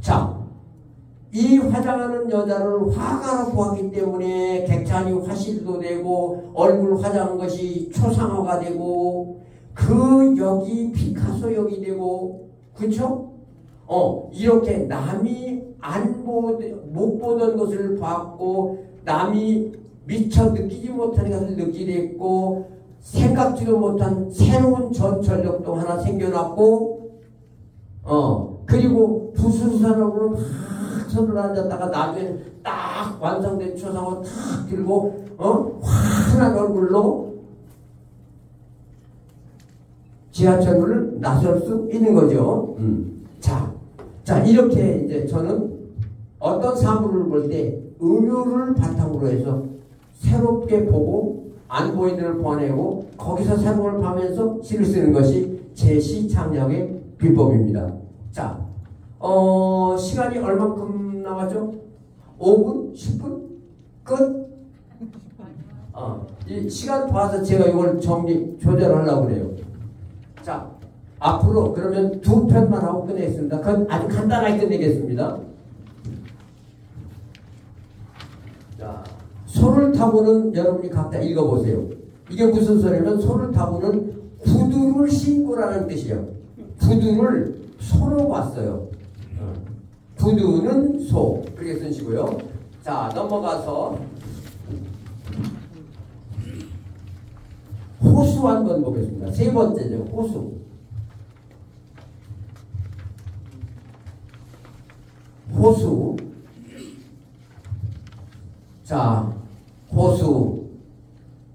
자, 이 화장하는 여자를 화가로 보았기 때문에 객찬이 화실도 되고 얼굴 화장한 것이 초상화가 되고 그 역이 피카소역이 되고 그쵸? 이렇게 남이 못 보던 것을 봤고 남이 미처 느끼지 못한 것을 느끼게 됐고 생각지도 못한 새로운 전철역도 하나 생겨났고 그리고 부수산업으로 막 손을 앉았다가 나중에 딱 완성된 초상화 탁 들고 환한 얼굴로 지하철을 나설 수 있는 거죠. 자, 이렇게 이제 저는 어떤 사물을 볼 때 은유를 바탕으로 해서 새롭게 보고 안 보이는 걸 보내고 거기서 새로운 걸 봐면서 시를 쓰는 것이 제 시 창작의 비법입니다. 자, 시간이 얼마큼 남았죠? 5분? 10분? 끝? 이 시간 봐서 제가 이걸 조절하려고 그래요. 자, 앞으로 그러면 2편만 하고 끝내겠습니다. 그건 아주 간단하게 끝내겠습니다. 자, 소를 타고는 여러분이 각자 읽어보세요. 이게 무슨 소리냐면 소를 타고는 구두를 신고라는 뜻이에요. 구두를 소로 봤어요. 구두는 소. 그렇게 쓰시고요. 자, 넘어가서 호수 한번 보겠습니다. 세 번째죠. 호수. 호수. 자, 호수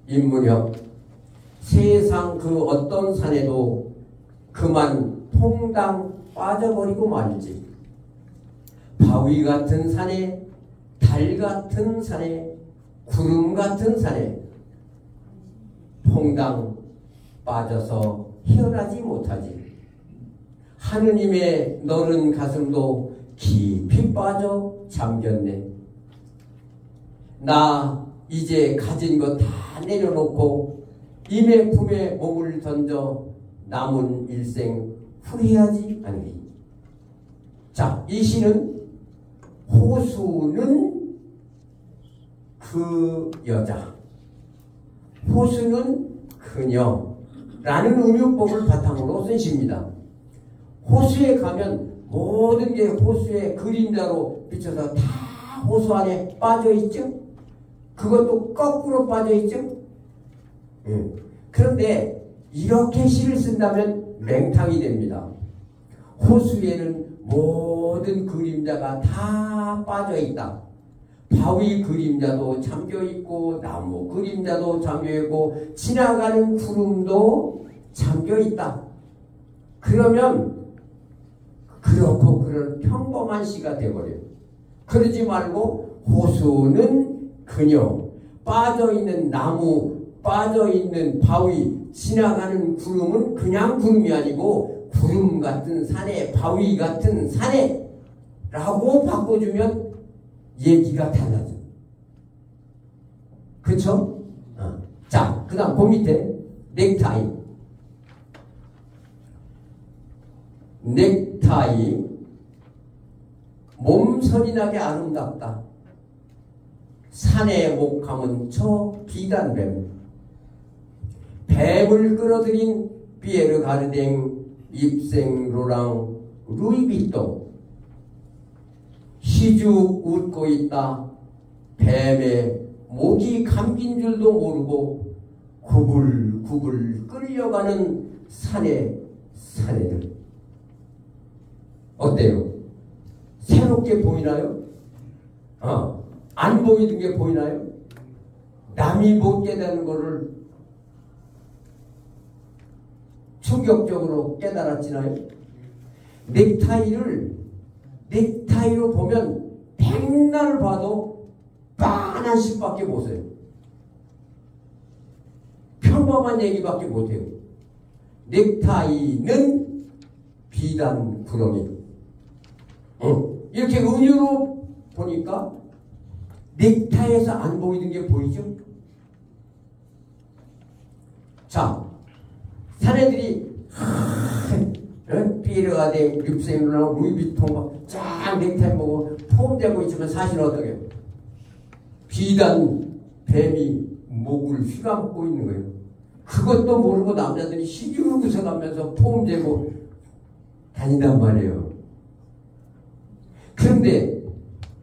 인문역. 세상 그 어떤 산에도 그만 퐁당 빠져버리고 말지. 바위 같은 산에, 달 같은 산에, 구름 같은 산에 퐁당 빠져서 헤어나지 못하지. 하느님의 너른 가슴도 깊이 빠져 잠겼네. 나 이제 가진 거 다 내려놓고 임의 품에 몸을 던져 남은 일생 후회하지 않으리. 자, 이 시는 호수는 그 여자, 호수는 그녀라는 은유법을 바탕으로 쓴 시입니다. 호수에 가면 모든 게 호수의 그림자로 비춰서 다 호수 안에 빠져있죠? 그것도 거꾸로 빠져있죠? 그런데 이렇게 시를 쓴다면 맹탕이 됩니다. 호수에는 모든 그림자가 다 빠져있다. 바위 그림자도 잠겨있고 나무 그림자도 잠겨있고 지나가는 구름도 잠겨있다. 그러면 그렇고 그런 평범한 시가 되어버려요. 그러지 말고 호수는 그녀, 빠져있는 나무, 빠져있는 바위, 지나가는 구름은 그냥 구름이 아니고 구름 같은 산에, 바위 같은 산에 라고 바꿔주면 얘기가 달라져. 그쵸? 자, 그 다음 그 밑에 넥타이. 넥타이. 몸서리 나게 아름답다. 산의 목함은 저 비단뱀. 뱀을 끌어들인 피에르 가르댕, 입생 로랑, 루이비통. 희죽 웃고 있다. 뱀의 목이 감긴 줄도 모르고 구불구불 끌려가는 사내들. 어때요? 새롭게 보이나요? 안 보이는 게 보이나요? 남이 못 깨닫는 거를 충격적으로 깨달았지나요? 넥타이로 보면 백날 봐도 빤한식밖에 못해요. 평범한 얘기밖에 못해요. 넥타이는 비단 구렁이. 이렇게 은유로 보니까 넥타이에서 안 보이는 게 보이죠? 자, 사내들이 피에르가 된 립생이나 루이비통 쫙 넥타이 보고 폼되고 있지만 사실 어떻게 해요? 비단 뱀이 목을 휘감고 있는 거예요. 그것도 모르고 남자들이 시주로 웃어가면서 폼되고 다닌단 말이에요. 그런데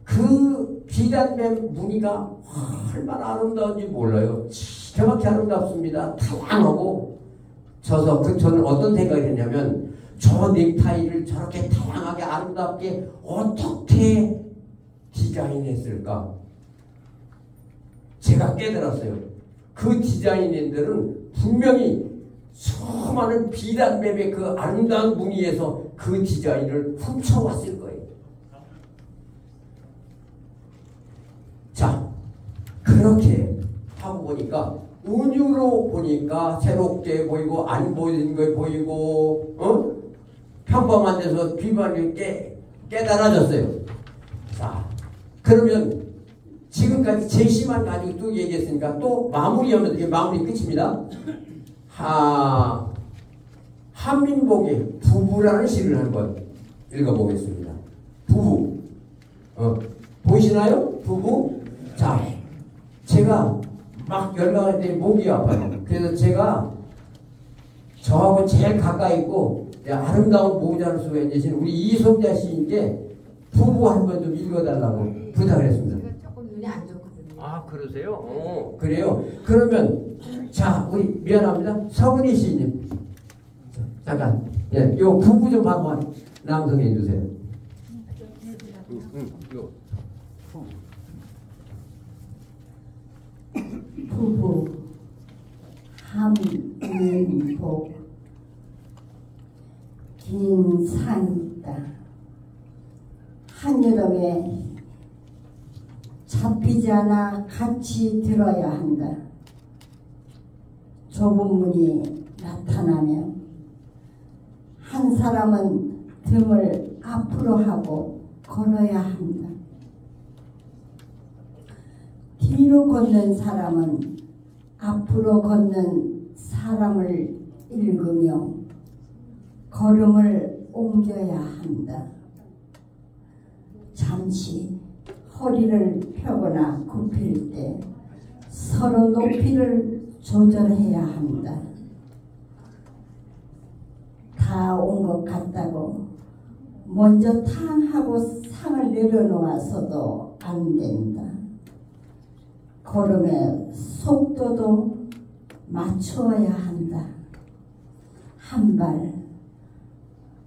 그 비단뱀 무늬가 얼마나 아름다운지 몰라요. 정확히 아름답습니다. 다양하고 저는 어떤 생각이 했냐면 저 넥타이를 저렇게 다양하게 아름답게 어떻게 디자인했을까? 제가 깨달았어요. 그 디자인인들은 분명히 수많은 비단뱀의 그 아름다운 무늬에서 그 디자인을 훔쳐왔을 거예요. 자, 그렇게 하고 보니까 은유로 보니까 새롭게 보이고 안 보이는 게 보이고 평범한 데서 비반이 깨달아졌어요. 자, 그러면 지금까지 제시만 가지고 쭉 얘기했으니까 또 마무리하면 이게 마무리 끝입니다. 한민복의 부부라는 시를 한번 읽어보겠습니다. 부부. 보이시나요? 부부. 자, 제가 막 연락할 때 목이 아파요. 그래서 제가 저하고 제일 가까이 있고 아름다운 모자를 쓰고 계신 우리 이송자 시인께 부부 한 번 좀 읽어달라고 부탁을 했습니다. 조금 눈이 안 좋거든요. 아, 그러세요? 그래요? 그러면 자, 우리 미안합니다. 서은희 시인님 잠깐 요 부부 좀 한번 낭송해 주세요. 부부 한민복 긴 산이 있다. 한여름에 잡히지 않아 같이 들어야 한다. 좁은 문이 나타나면 한 사람은 등을 앞으로 하고 걸어야 한다. 뒤로 걷는 사람은 앞으로 걷는 사람을 읽으며 걸음을 옮겨야 한다. 잠시 허리를 펴거나 굽힐 때 서로 높이를 조절해야 한다. 다 온 것 같다고 먼저 탕하고 상을 내려놓아서도 안 된다. 걸음의 속도도 맞추어야 한다. 한 발,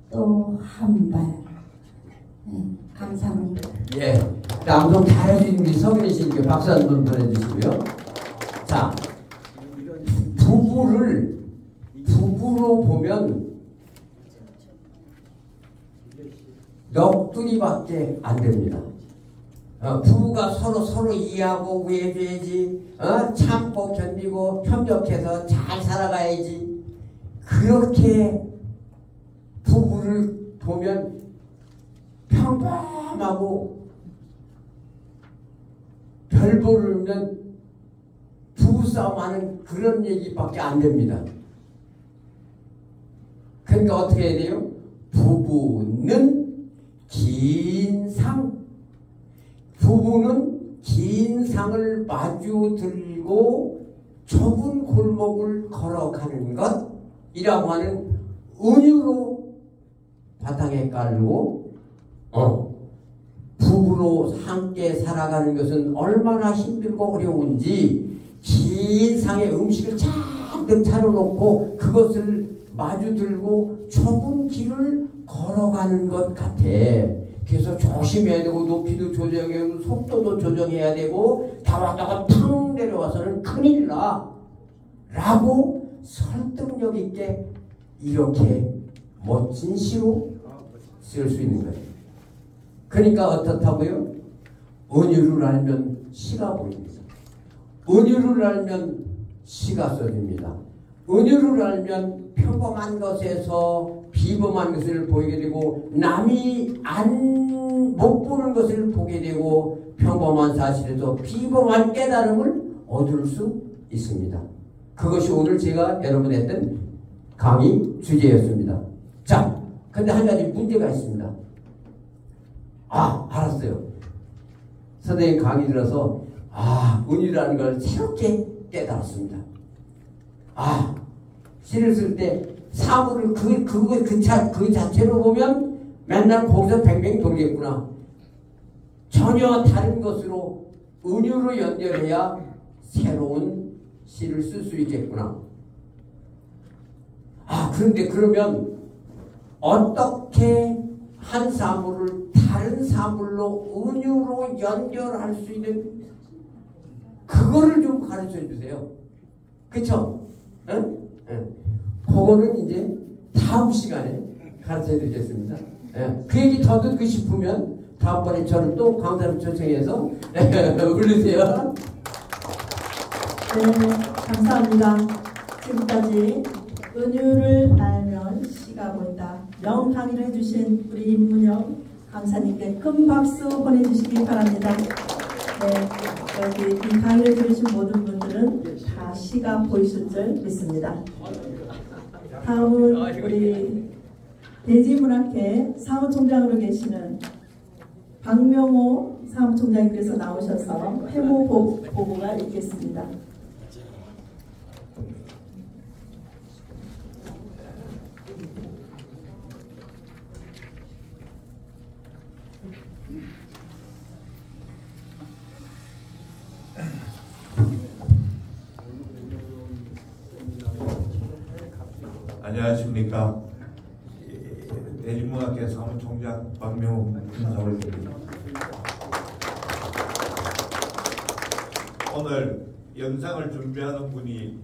또 한 발. 네, 감사합니다. 예, 남성 잘해주신 우리 서민희 씨께 박수 한 번 보내주시고요. 자, 부부로 보면 넋두리밖에 안 됩니다. 부부가 서로 이해하고 구해줘야지, 참고 견디고 협력해서 잘 살아가야지. 그렇게 부부를 보면 평범하고 별 볼을 없는 부부싸움하는 그런 얘기밖에 안 됩니다. 그러니까 어떻게 해야 돼요? 부부는 긴 상, 부부는 긴 상을 마주 들고 좁은 골목을 걸어가는 것이라고 하는 은유로 바탕에 깔고 부부로 함께 살아가는 것은 얼마나 힘들고 어려운지 긴 상에 음식을 잔뜩 차려놓고 그것을 마주 들고 좁은 길을 걸어가는 것 같아. 그래서 조심해야 되고 높이도 조정해야 되고 속도도 조정해야 되고 다 왔다가 탕 내려와서는 큰일 나 라고 설득력 있게 이렇게 멋진 시로 쓸 수 있는 거예요. 그러니까 어떻다고요? 은유를 알면 시가 보입니다. 은유를 알면 시가 써집니다. 은유를 알면 평범한 것에서 비범한 것을 보이게 되고 남이 못 보는 것을 보게 되고 평범한 사실에서 비범한 깨달음을 얻을 수 있습니다. 그것이 오늘 제가 여러분에 했던 강의 주제였습니다. 자, 근데 한 가지 문제가 있습니다. 알았어요. 선생님 강의 들어서 은유라는 걸 새롭게 깨달았습니다. 시를 쓸 때 사물을 그 자체로 보면 맨날 거기서 뱅뱅 돌겠구나. 전혀 다른 것으로 은유로 연결해야 새로운 시를 쓸 수 있겠구나. 그런데 그러면 어떻게 한 사물을 다른 사물로 은유로 연결할 수 있는 그거를 좀 가르쳐 주세요. 그쵸? 응? 그거는 이제 다음 시간에 가르쳐 드리겠습니다. 그 얘기 더 듣고 싶으면 다음번에 저를 또 강사로 초청해서 부르세요. 네, 감사합니다. 지금까지 은유를 알면 시가 보인다 명 강의를 해주신 우리 임문영 강사님께 큰 박수 보내주시기 바랍니다. 네, 여기 이 강의를 들으신 모든 분들은 다 시가 보이실 줄 믿습니다. 다음은 우리 대지문학회 사무총장으로 계시는 박명호 사무총장님께서 나오셔서 회무 보고가 있겠습니다. 안녕하십니까. 대지문학회 사무총장 박명호 인사를 드립니다. 오늘 영상을 준비하는 분이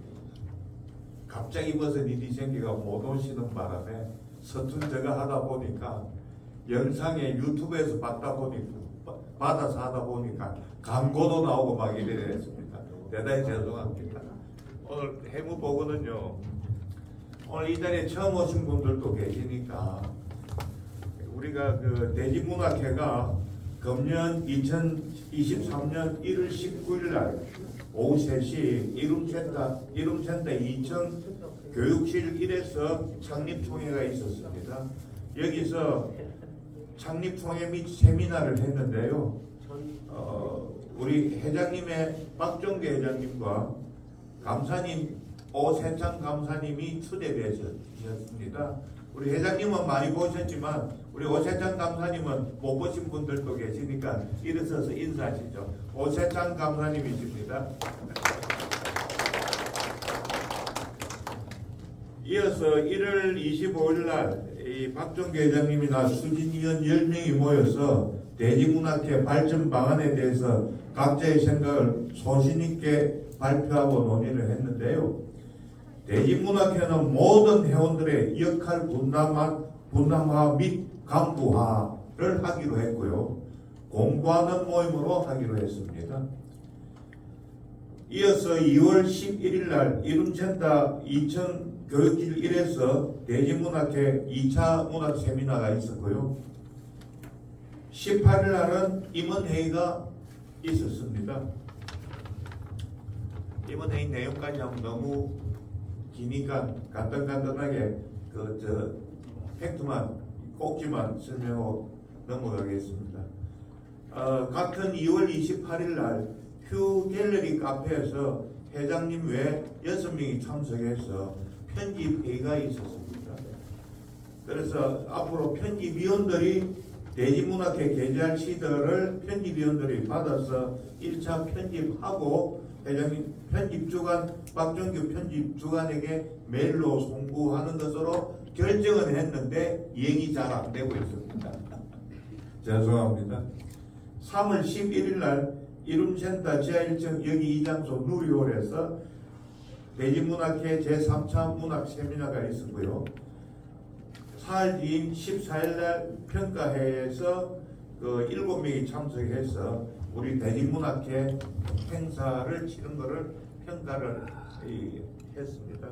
갑자기 무슨 일이 생기가 못 오시는 바람에 서툰 제가 하다 보니까 영상에 유튜브에서 받아서 하다 보니까 광고도 나오고 막 이래 됐습니다. 대단히 죄송합니다. 오늘 해무보고는요, 오늘 이 자리에 처음 오신 분들도 계시니까 우리가 그 대지문학회가 금년 2023년 1월 19일 날 오후 3시 이룸센터 2층 교육실 1에서 창립총회가 있었습니다. 여기서 창립총회 및 세미나를 했는데요. 우리 회장님의 박종계 회장님과 감사님 오세찬 감사님이 초대되셨습니다. 우리 회장님은 많이 보셨지만 우리 오세찬 감사님은 못 보신 분들도 계시니까 일어서서 인사하시죠. 오세찬 감사님이십니다. 이어서 1월 25일 날 이 박종규 회장님이나 수진위원 10명이 모여서 대지문학회 발전 방안에 대해서 각자의 생각을 소신 있게 발표하고 논의를 했는데요. 대지문학회는 모든 회원들의 역할 분담화 및 간부화를 하기로 했고요. 공부하는 모임으로 하기로 했습니다. 이어서 2월 11일 날 이룸센터 2000 교육질 1에서 대지문학회 2차 문학 세미나가 있었고요. 18일 날은 임원회의가 있었습니다. 임원회의 내용까지 하면 너무 기니까 간단하게 팩트만 꼭지만 설명하고 넘어가겠습니다. 같은 2월 28일 날 휴 갤러리 카페에서 회장님 외 6명이 참석해서 편집회의가 있었습니다. 그래서 앞으로 편집위원들이 대지문학회 게재할 시들을 편집위원들이 받아서 1차 편집하고 회장님 편집주간 박종규 편집주간에게 메일로 송부하는 것으로 결정을 했는데 이행이 잘 안 되고 있습니다. 죄송합니다. 3월 11일 날 이룸센터 지하 1층 여기 2장소 누리홀에서 대지문학회 제3차 문학 세미나가 있었고요. 사흘 뒤인 14일 날 평가회에서 7명이 참석해서 우리 대지문학회 행사를 치른 것을 평가를 했습니다.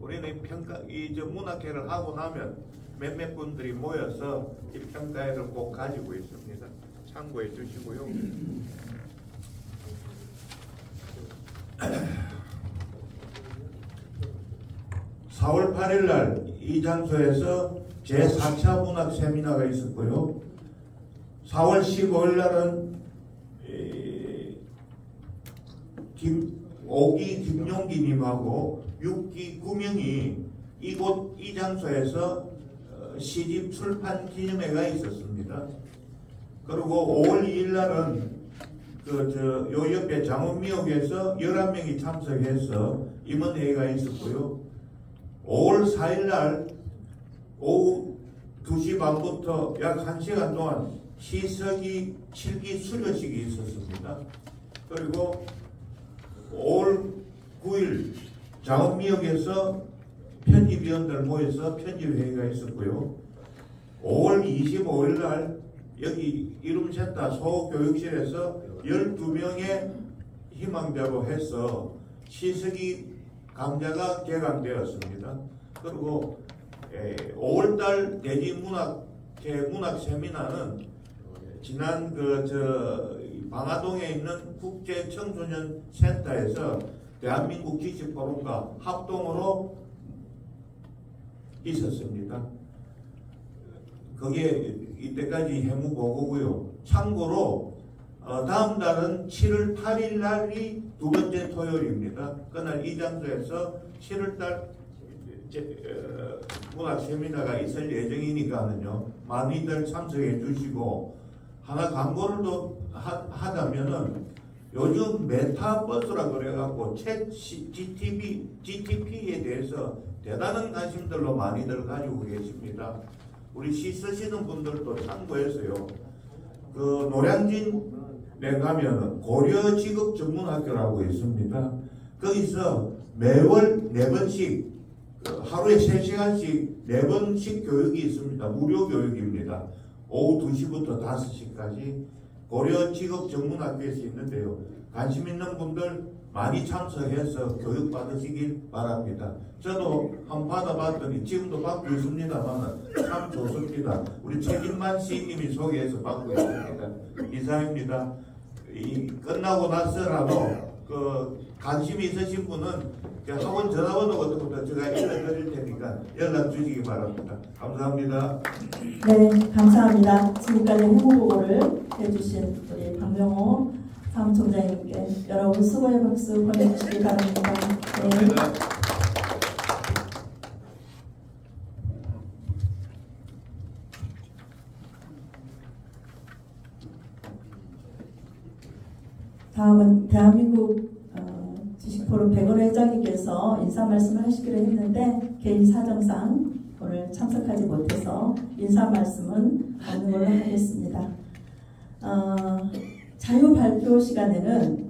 우리는 문학회를 하고 나면 몇몇 분들이 모여서 이 평가회를 꼭 가지고 있습니다. 참고해 주시고요. 4월 8일 날 이 장소에서 제4차 문학 세미나가 있었고요. 4월 15일 날은 5기 김용기님하고 6기 구명이 이 장소에서 시집 출판 기념회가 있었습니다. 그리고 5월 2일 날은 요 옆에 장원미역에서 11명이 참석해서 임원회의가 있었고요. 5월 4일 날 오후 2시 반부터 약 1시간 동안 시석이 7기 수료식이 있었습니다. 그리고 5월 9일 장원미역에서 편집위원들 모여서 편집회의가 있었고요. 5월 25일 날 여기 이룸센터 소교육실에서 12명의 희망자로 해서 시석이 강좌가 개강되었습니다. 그리고 5월달 대지문학회 문학세미나는 지난 방화동에 있는 국제청소년센터에서 대한민국 기식포럼과 합동으로 있었습니다. 그게 이때까지 해무보고고요. 참고로 다음 달은 7월 8일 날이 두 번째 토요일입니다. 그날 이 장소에서 7월달 문학 세미나가 있을 예정이니까는요. 많이들 참석해 주시고 하나 광고를 또 하자면은 요즘 메타버스라 그래갖고 챗 GTP에 대해서 대단한 관심들로 많이들 가지고 계십니다. 우리 시 쓰시는 분들도 참고해서요. 노량진에 가면은 고려직업전문학교라고 있습니다. 거기서 매월 4번씩 하루에 3시간씩 4번씩 교육이 있습니다. 무료 교육입니다. 오후 2시부터 5시까지 고려직업전문학교에서 있는데요. 관심 있는 분들 많이 참석해서 교육 받으시길 바랍니다. 저도 한번 받아봤더니 지금도 받고 있습니다만 참 좋습니다. 우리 최진만 시인님이 소개해서 받고 있습니다. 이상입니다. 끝나고 나서라도 관심이 있으신 분은 학원 전화번호 같은 것도 제가 일러드릴 테니까 연락 주시기 바랍니다. 감사합니다. 네, 감사합니다. 지금까지 해무보고를 해주신 우리 박명호 사무총장님께 여러분 수고의 박수 보내주시기 바랍니다. 네. 다음은 대한민국 지식포럼 백원 회장님께서 인사 말씀을 하시기로 했는데 개인 사정상 오늘 참석하지 못해서 인사 말씀은 없는 걸로 하겠습니다. 자유 발표 시간에는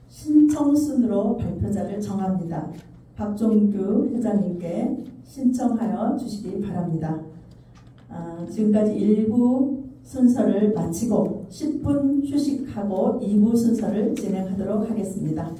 신청 순으로 발표자를 정합니다. 박종규 회장님께 신청하여 주시기 바랍니다. 지금까지 1부 순서를 마치고 10분 휴식하고 2부 순서를 진행하도록 하겠습니다.